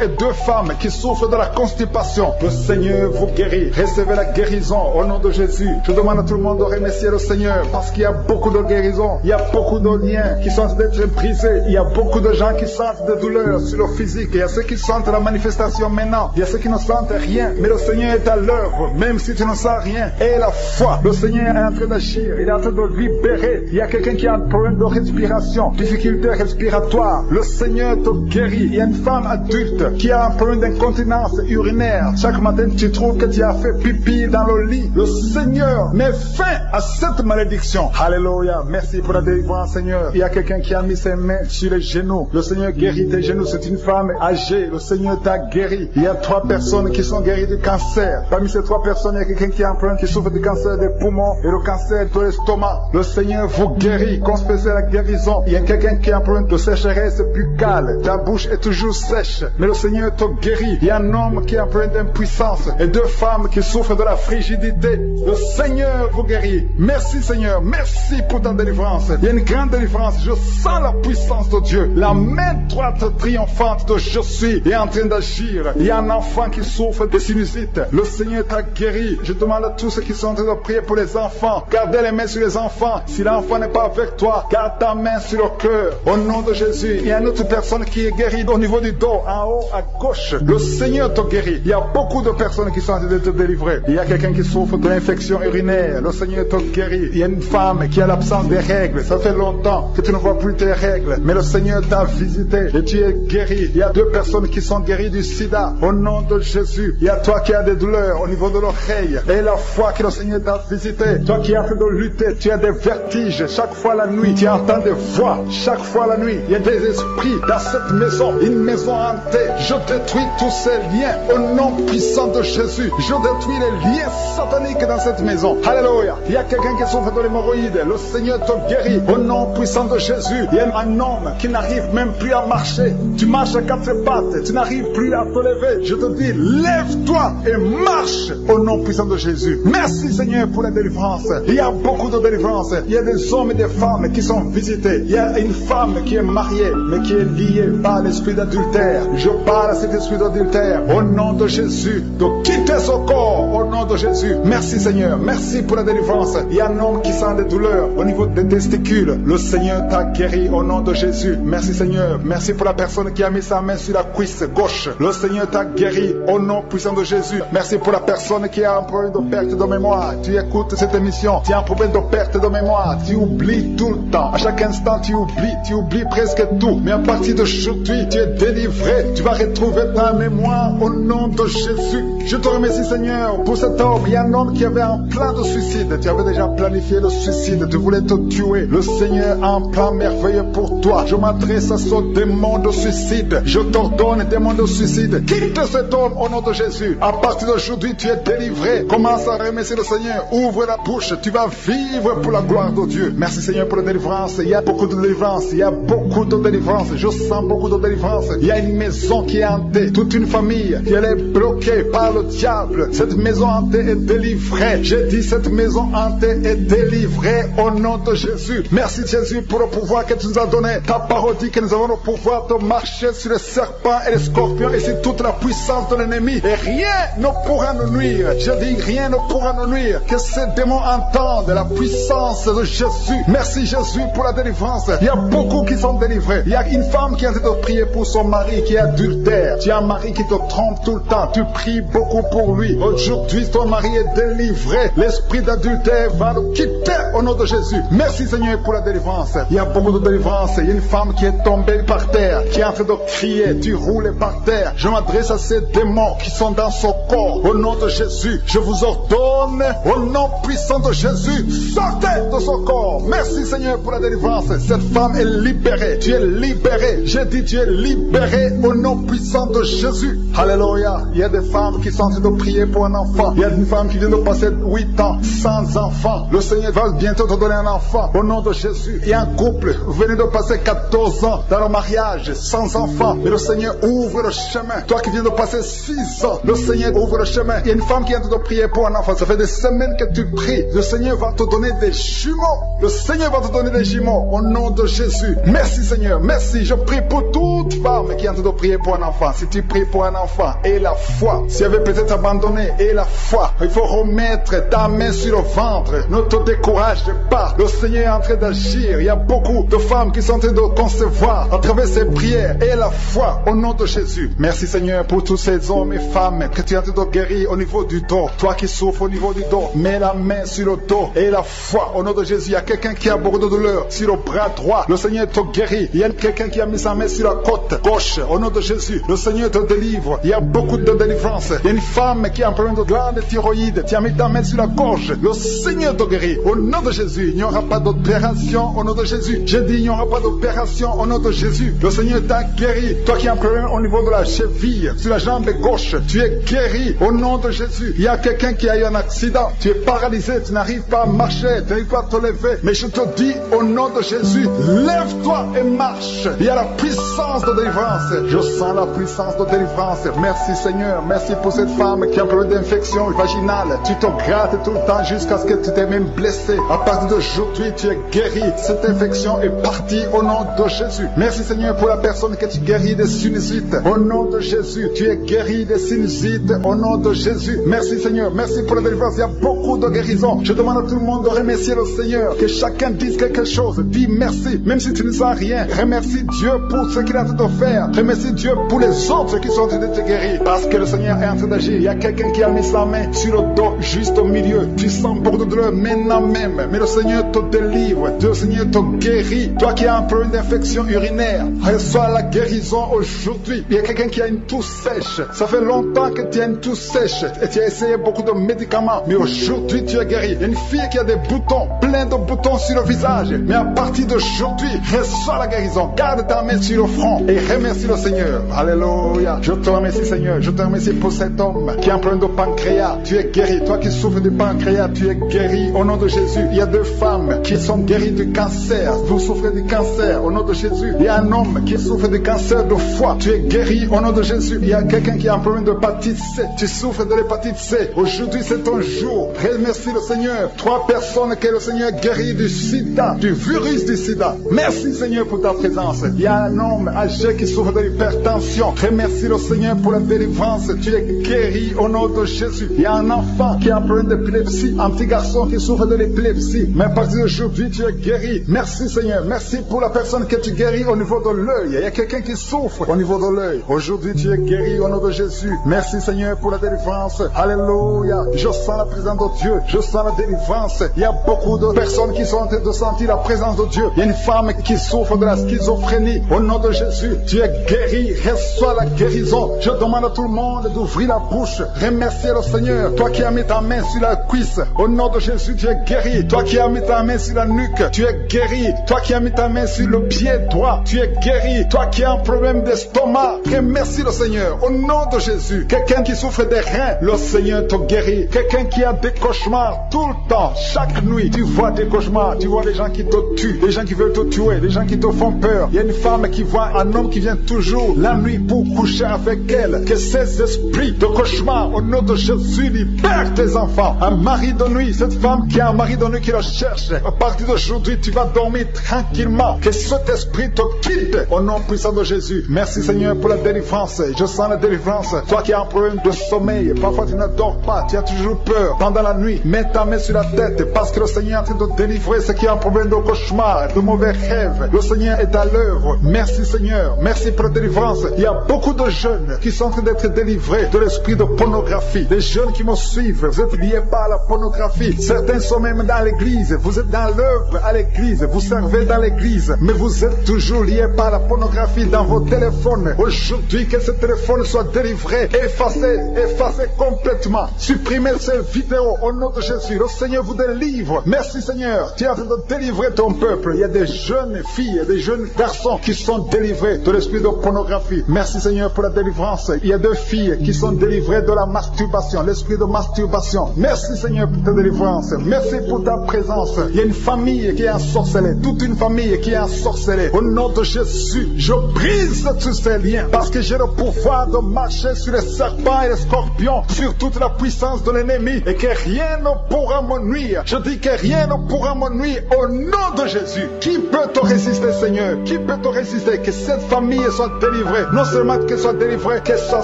et 2 femmes qui souffrent de la constipation. Le Seigneur vous guérit. Recevez la guérison au nom de Jésus. Je demande à tout le monde de remercier le Seigneur parce qu'il y a beaucoup de guérisons. Il y a beaucoup de liens qui sont d'être brisés. Il y a beaucoup de gens qui sentent des douleurs sur le physique. Il y a ceux qui sentent la manifestation maintenant. Il y a ceux qui ne sentent rien. Mais le Seigneur est à l'œuvre, même si tu ne sens rien. Et la foi, le Seigneur est en train d'agir. Il est en train de libérer. Il y a quelqu'un qui a un problème de respiration, difficulté respiratoire. Le Seigneur te guérit. Il y a une femme adulte qui a un problème d'incontinence urinaire. Chaque matin, tu trouves que tu as fait pipi dans le lit. Le Seigneur met fin à cette malédiction. Alléluia. Merci pour la délivrance, Seigneur. Il y a quelqu'un qui a mis ses mains sur les genoux. Le Seigneur guérit tes genoux. C'est une femme âgée. Le Seigneur t'a guéri. Il y a 3 personnes qui sont guéries du cancer. Parmi ces 3 personnes, il y a quelqu'un qui a un problème, qui souffre du cancer des poumons et le cancer de l'estomac. Le Seigneur vous guérit. Confessez la guérison. Il y a quelqu'un qui a un problème de sécheresse buccale. Ta bouche est toujours sèche. Mais le Seigneur te guérit. Il y a un homme qui a un problème d'impuissance et 2 femmes qui souffrent de la frigidité. Le Seigneur vous guérit. Merci Seigneur. Merci pour ta délivrance. Il y a une grande délivrance. Je sens la puissance de Dieu. La main droite triomphante de je suis est en train d'agir. Il y a un enfant qui souffre de sinusite. Le Seigneur t'a guéri. Je demande à tous ceux qui sont en train de prier pour les enfants. Gardez les mains sur les enfants. Si l'enfant n'est pas avec toi, garde ta main sur le cœur. Au nom de Jésus. Il y a une autre personne qui est guérie au niveau du dos, en haut, à gauche. Le Seigneur te guérit. Il y a beaucoup de personnes qui sont en train de te délivrer. Il y a quelqu'un qui souffre de l'infection urinaire. Le Seigneur te guérit. Il y a une femme qui a l'absence des règles. Ça fait longtemps que tu ne vois plus tes règles. Mais le Seigneur t'a visité et tu es guéri. Il y a 2 personnes qui sont guéries du sida. Au nom de Jésus. Il y a toi qui as des douleurs au niveau de l'oreille. Et la foi que le Seigneur t'a visité. Toi qui as fait de lutter. Tu as des vertiges. Chaque fois la nuit, tu entends des voix. Chaque fois la nuit, il y a des esprits dans cette maison. Une maison hantée. Je détruis tous ces liens au nom puissant de Jésus. Je détruis les liens sataniques dans cette maison. Alléluia. Il y a quelqu'un qui souffre de l'hémorroïde. Le Seigneur te guérit au nom puissant de Jésus. Il y a un homme qui n'arrive même plus à marcher. Tu marches à 4 pattes. Tu n'arrives plus à te lever. Je te dis, lève-toi et marche au nom puissant de Jésus. Merci Seigneur pour la délivrance. Il y a beaucoup de délivrance. Il y a des hommes et des femmes qui sont visités. Il y a une femme qui est mariée mais qui est liée par l'esprit d'adultère. Je parle à cet esprit d'adultère au nom de Jésus de quitter son corps au nom de Jésus. Merci Seigneur. Merci pour la délivrance. Il y a un homme qui sent des douleurs au niveau des testicules. Le Seigneur t'a guéri au nom de Jésus. Merci Seigneur. Merci pour la personne qui a mis sa main sur la cuisse gauche. Le Seigneur t'a guéri au nom puissant de Jésus. Merci pour la personne qui a un problème de perte de mémoire. Tu écoutes cette émission. Tu as un problème de perte de mémoire. Tu oublies tout le temps. À chaque instant tu oublies presque tout. Mais à partir d'aujourd'hui tu es délivré. Tu vas retrouver ta mémoire au nom de Jésus. Je te remercie Seigneur pour cet homme. Il y a un homme qui avait un plan de suicide. Tu avais déjà planifié le suicide. Tu voulais te tuer. Le Seigneur a un plan merveilleux pour toi. Je m'adresse à ce démon de suicide. Je t'ordonne, démon de suicide. Quitte cet homme au nom de Jésus. À partir d'aujourd'hui tu es délivré. Commence à remercier le Seigneur. Ouvre la bouche. Tu vas vivre pour la gloire de Dieu. Merci Seigneur pour la délivrance. Il y a beaucoup de délivrance. Il y a beaucoup de délivrance. Je sens beaucoup de délivrance. Il y a une maison qui est hantée. Toute une famille qui est bloquée par le diable. Cette maison hantée est délivrée. J'ai dit cette maison hantée est délivrée au nom de Jésus. Merci Jésus pour le pouvoir que tu nous as donné. Ta parole dit que nous avons le pouvoir de marcher sur les serpents et les scorpions et sur toute la puissance de l'ennemi. Et rien ne pourra nous nuire. Je dis rien ne pourra nous nuire. Que ces démons entendent la puissance de Jésus. Merci Jésus pour la délivrance. Il y a beaucoup qui sont délivrés. Il y a une femme qui est en train de prier pour son mari qui est adultère. Tu as un mari qui te trompe tout le temps. Tu pries beaucoup pour lui. Aujourd'hui, ton mari est délivré. L'esprit d'adultère va le quitter au nom de Jésus. Merci Seigneur pour la délivrance. Il y a beaucoup de délivrance. Il y a une femme qui est tombée par terre, qui est en train de crier. Tu roules par terre. Je m'adresse à ces démons qui sont dans son corps. Au nom de Jésus, je vous ordonne, au nom puissant de Jésus, sortez de son corps. Merci Seigneur pour la délivrance. Cette femme est libérée. Tu es libéré. J'ai dit tu es libéré au nom puissant de Jésus. Alléluia. Il y a des femmes qui sont en train de prier pour un enfant. Il y a une femme qui vient de passer 8 ans sans enfant. Le Seigneur va bientôt te donner un enfant. Au nom de Jésus. Il y a un couple, vous venez de passer 14 ans dans le mariage sans enfant. Mais le Seigneur ouvre le chemin. Toi qui viens de passer 6 ans, le Seigneur ouvre le chemin. Il y a une femme qui vient de prier pour un enfant. Ça fait des semaines que tu pries. Le Seigneur va te donner des jumeaux. Le Seigneur va te donner des jumeaux. Au nom de Jésus. Merci Seigneur. Merci. Je prie pour toute femme qui vient de prier pour un enfant. Si tu pries pour un enfant, aie la foi. Si tu avais peut-être abandonné, aie la foi. Il faut remettre ta main sur le ventre. Ne te décourage pas. Le Seigneur est en train d'agir. Il y a beaucoup de femmes qui sont en train de concevoir à travers ces prières. Aie la foi au nom de Jésus. Merci Seigneur pour tous ces hommes et femmes que tu es en train de guérir au niveau du dos. Toi qui souffres au niveau du dos, mets la main sur le dos. Aie la foi au nom de Jésus. Il y a quelqu'un qui a beaucoup de douleur sur le bras droit. Le Seigneur te guérit. Il y a quelqu'un qui a mis sa main sur la côte gauche. Au nom de Jésus, le Seigneur te délivre. Il y a beaucoup de délivrance. Il y a une femme qui a un problème de glande thyroïde. Tu as mis ta main sur la gorge. Le Seigneur te guérit. Au nom de Jésus, il n'y aura pas d'opération au nom de Jésus. J'ai dit, il n'y aura pas d'opération au nom de Jésus. Le Seigneur t'a guéri. Toi qui as un problème au niveau de la cheville, sur la jambe gauche, tu es guéri au nom de Jésus. Il y a quelqu'un qui a eu un accident. Tu es paralysé, tu n'arrives pas à marcher, tu n'arrives pas à te lever. Mais je te dis, au nom de Jésus, lève-toi et marche. Il y a la puissance de délivrance. Je sens la puissance de délivrance. Merci Seigneur. Merci pour cette femme qui a un problème d'infection vaginale. Tu te grattes tout le temps jusqu'à ce que tu t'es même blessé. À partir d'aujourd'hui, tu es guéri. Cette infection est partie au nom de Jésus. Merci Seigneur pour la personne que tu guéris des sinusites. Au nom de Jésus, tu es guéri des sinusites. Au nom de Jésus. Merci Seigneur. Merci pour la délivrance. Il y a beaucoup de guérisons. Je demande à tout le monde de remercier le Seigneur. Que chacun dise quelque chose. Dis merci. Même si tu ne sens rien. Remercie Dieu pour ce qu'il a en train de faire. Remercie Dieu pour les autres qui sont en train de te guérir. Parce que le Seigneur est en train d'agir. Il y a quelqu'un qui a mis sa main sur le dos, juste au milieu. Tu sens beaucoup de douleur maintenant même. Mais le Seigneur te délivre. Le Seigneur te guérit. Toi qui as un problème d'infection urinaire, reçois la guérison aujourd'hui. Il y a quelqu'un qui a une toux sèche. Ça fait longtemps que tu as une toux sèche. Et tu as essayé beaucoup de médicaments. Mais aujourd'hui, tu es guéri. Il y a une fille qui a des boutons, plein de boutons sur le visage. Mais à partir d'aujourd'hui, reçois la guérison. Garde ta main sur le front et remercie le Seigneur. Alléluia. Je te remercie Seigneur. Je te remercie pour cet homme qui a un problème de pancréas. Tu es guéri. Toi qui souffres du pancréas, tu es guéri au nom de Jésus. Il y a 2 femmes qui sont guéries du cancer. Vous souffrez du cancer au nom de Jésus. Il y a un homme qui souffre du cancer de foie. Tu es guéri au nom de Jésus. Il y a quelqu'un qui a un problème de l'hépatite C. Tu souffres de l'hépatite C. Aujourd'hui c'est ton jour. Remercie le Seigneur. 3 personnes que le Seigneur guérit du sida, du virus du sida. Merci Seigneur pour ta présence. Il y a un homme âgé qui souffre de l'hypertension. Remercie le Seigneur pour la délivrance. Tu es guéri au nom de Jésus. Il y a un enfant qui a un problème d'épilepsie. Un petit garçon qui souffre de l'épilepsie. Mais à partir d'aujourd'hui tu es guéri. Merci Seigneur. Merci pour la personne que tu guéris au niveau de l'œil. Il y a quelqu'un qui souffre au niveau de l'œil. Aujourd'hui tu es guéri au nom de Jésus. Merci Seigneur pour la délivrance. Alléluia. Je sens la présence de Dieu. Je sens la délivrance. Il y a beaucoup de personnes qui sont en train de sentir la présence de Dieu. Il y a une femme qui souffre de la schizophrénie. Au nom de Jésus, tu es guéri. Reçois la guérison. Je demande à tout le monde d'ouvrir la bouche. Remercier le Seigneur. Toi qui as mis ta main sur la cuisse. Au nom de Jésus, tu es guéri. Toi qui as mis ta main sur la nuque. Tu es guéri. Toi qui as mis ta main sur le pied droit. Tu es guéri. Toi qui as un problème d'estomac. Remercie le Seigneur. Au nom de Jésus. Quelqu'un qui souffre des reins. Le Seigneur te guérit. Quelqu'un qui a des cauchemars tout le temps. Chaque nuit, tu vois des cauchemars. Tu vois des gens qui te tuent. Des gens qui veulent te tuer. Des gens qui te font peur. Il y a une femme qui voit un homme qui vient toujours la nuit pour coucher avec elle. Que ces esprits de cauchemar, au nom de Jésus, libère tes enfants. Un mari de nuit, cette femme qui a un mari de nuit qui le cherche. À partir d'aujourd'hui, tu vas dormir tranquillement. Que cet esprit te quitte au nom puissant de Jésus. Merci Seigneur pour la délivrance. Je sens la délivrance. Toi qui as un problème de sommeil, parfois tu ne dors pas, tu as toujours peur. Pendant la nuit, mets ta main sur la tête parce que le Seigneur est en train de délivrer ceux qui ont un problème de cauchemar, de mauvais rêves. Le Seigneur est à l'œuvre. Merci Seigneur. Merci pour la délivrance. Il y a beaucoup de jeunes qui sont en train d'être délivrés de l'esprit de pornographie. Les jeunes qui me suivent, vous êtes liés par la pornographie. Certains sont même dans l'église. Vous êtes dans l'œuvre à l'église. Vous servez dans l'église. Mais vous êtes toujours liés par la pornographie dans vos téléphones. Aujourd'hui, que ce téléphone soit délivré, effacé complètement. Supprimez ces vidéos au nom de Jésus. Le Seigneur vous délivre. Merci Seigneur. Tu es en train de délivrer ton peuple. Il y a des jeunes filles, des jeunes garçons qui sont délivrés de l'esprit de pornographie. Merci Seigneur pour la délivrance. Il y a 2 filles qui sont délivrées de de la masturbation, l'esprit de masturbation. Merci Seigneur pour ta délivrance. Merci pour ta présence. Il y a une famille qui est ensorcelée, toute une famille qui est ensorcelée. Au nom de Jésus, je brise tous ces liens parce que j'ai le pouvoir de marcher sur les serpents et les scorpions, sur toute la puissance de l'ennemi et que rien ne pourra me nuire. Je dis que rien ne pourra me nuire au nom de Jésus. Qui peut te résister, Seigneur? Qui peut te résister? Que cette famille soit délivrée. Non seulement qu'elle soit délivrée, qu'elle soit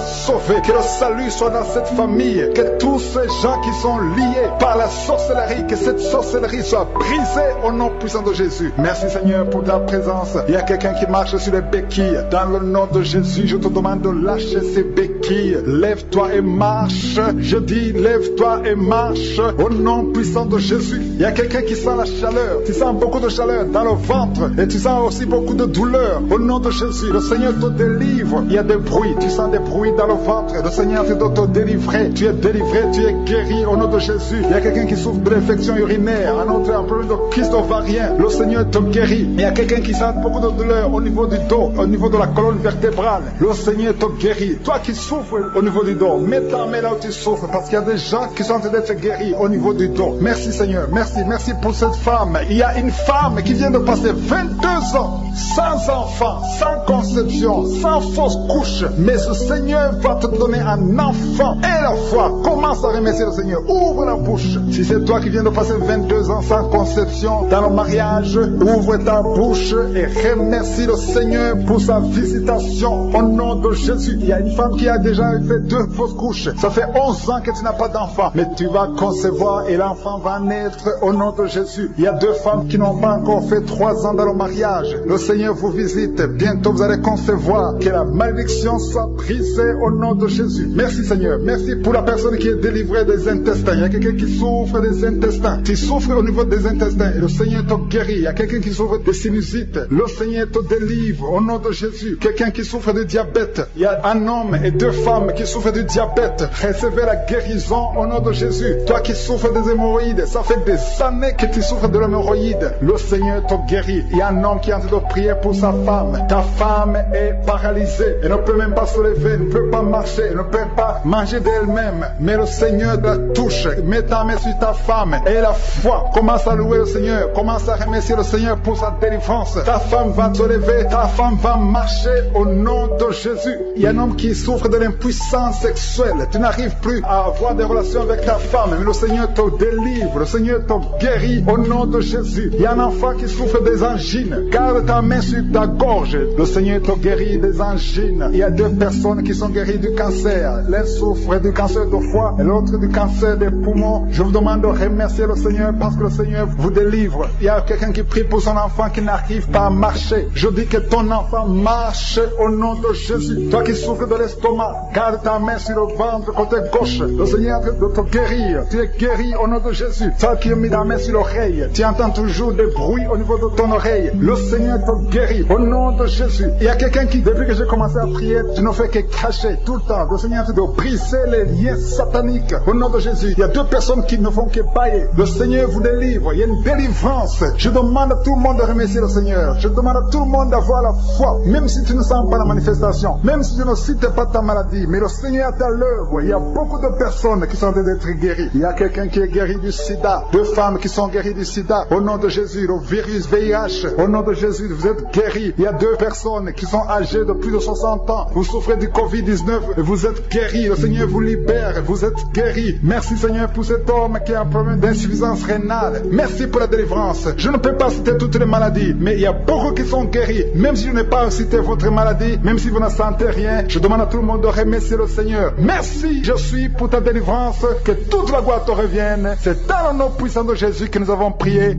sauvée. Que le salut soit dans cette famille. Que tous ces gens qui sont liés par la sorcellerie, que cette sorcellerie soit brisée au nom puissant de Jésus. Merci Seigneur pour ta présence. Il y a quelqu'un qui marche sur les béquilles. Dans le nom de Jésus, je te demande de lâcher ces béquilles. Lève-toi et marche. Je dis lève-toi et marche au nom puissant de Jésus. Il y a quelqu'un qui sent la chaleur. Tu sens beaucoup de chaleur dans le ventre et tu sens aussi beaucoup de douleur. Au nom de Jésus, le Seigneur te délivre. Il y a des bruits. Tu sens des bruits dans le ventre. Le Seigneur te doit te délivrer. Tu es délivré, tu es guéri au nom de Jésus. Il y a quelqu'un qui souffre de l'infection urinaire, un autre un problème de kyste ovarien. Le Seigneur te guérit. Il y a quelqu'un qui sent beaucoup de douleur au niveau du dos, au niveau de la colonne vertébrale. Le Seigneur te guérit. Toi qui souffres au niveau du dos, mets ta main là où tu souffres parce qu'il y a des gens qui sont en train d'être guéris au niveau du dos. Merci Seigneur, merci pour cette femme. Il y a une femme qui vient de passer 22 ans sans enfant, sans conception, sans fausse couche. Mais ce Seigneur va te donner un enfant. Et la foi, commence à remercier le Seigneur. Ouvre la bouche. Si c'est toi qui viens de passer 22 ans sans conception dans le mariage, ouvre ta bouche et remercie le Seigneur pour sa visitation au nom de Jésus. Il y a une femme qui a déjà fait 2 fausses couches. Ça fait 11 ans que tu n'as pas d'enfant. Mais tu vas concevoir et l'enfant va naître au nom de Jésus. Il y a 2 femmes qui n'ont pas encore fait 3 ans dans le mariage. Le Seigneur vous visite. Bientôt vous allez concevoir. Que la malédiction soit brisée au nom de Jésus. Merci Seigneur. Merci pour la personne qui est délivrée des intestins. Il y a quelqu'un qui souffre des intestins. Tu souffres au niveau des intestins et le Seigneur te guérit. Il y a quelqu'un qui souffre des sinusites. Le Seigneur te délivre au nom de Jésus. Quelqu'un qui souffre de diabète. Il y a un homme et 2 femmes qui souffrent du diabète. Recevez la guérison au nom de Jésus. Toi qui souffres des hémorroïdes, ça fait des années que tu souffres de l'hémorroïde. Le Seigneur te guérit. Il y a un homme qui est en train de prier pour sa femme. Ta femme est paralysée. Elle ne peut même pas se lever, elle ne peut pas marcher, elle ne peut pas manger d'elle-même. Mais le Seigneur la touche. Mets ta main sur ta femme et la foi. Commence à louer le Seigneur. Commence à remercier le Seigneur pour sa délivrance. Ta femme va te lever. Ta femme va marcher au nom de Jésus. Il y a un homme qui souffre de l'impuissance sexuelle. Tu n'arrives plus à avoir des relations avec ta femme. Mais le Seigneur te délivre. Le Seigneur te guérit au nom de Jésus. Il y a un enfant qui souffre des angines. Garde ta main sur ta gorge. Le Seigneur te guérit des angines. Il y a 2 personnes qui sont guéries du cancer. L'un souffre du cancer de foie et l'autre du cancer des poumons. Je vous demande de remercier le Seigneur parce que le Seigneur vous délivre. Il y a quelqu'un qui prie pour son enfant qui n'arrive pas à marcher. Je dis que ton enfant marche au nom de Jésus. Toi qui souffres de l'estomac, garde ta main sur le ventre côté gauche. Le Seigneur est en train de te guérir. Tu es guéri au nom de Jésus. Toi qui as mis ta main sur l'oreille, tu entends toujours des bruits au niveau de ton oreille. Le Seigneur te guérit au nom de Jésus. Il y a quelqu'un qui, depuis que j'ai commencé à prier, tu ne fais que cracher tout le temps. Le Seigneur est en train de briser les liens sataniques au nom de Jésus. Il y a 2 personnes qui ne font que bailler. Le Seigneur vous délivre. Il y a une délivrance. Je demande à tout le monde de remercier le Seigneur. Je demande à tout le monde d'avoir la foi. Même si tu ne sens pas la manifestation. Même si tu ne cites pas ta maladie. Mais le Seigneur est à l'œuvre. Il y a beaucoup de personnes qui sont en train d'être guéries. Il y a quelqu'un qui est guéri du sida. 2 femmes qui sont guéries du sida. Au nom de Jésus, le virus VIH. Au nom de Jésus, vous êtes guéris. Il y a 2 personnes qui sont âgées de plus de 60 ans. Vous souffrez du Covid-19 et vous êtes guéris. Le Seigneur vous libère. Vous êtes guéris. Merci Seigneur pour cet homme qui a un problème d'insuffisance rénale. Merci pour la délivrance. Je ne peux pas citer toutes les maladies, mais il y a beaucoup qui sont guéris. Même si je n'ai pas cité votre maladie, même si vous ne sentez rien, je demande à tout le monde de remercier le Seigneur. Merci, je suis pour ta délivrance. Que toute la gloire te revienne. C'est dans le nom puissant de Jésus que nous avons prié.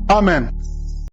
Amen.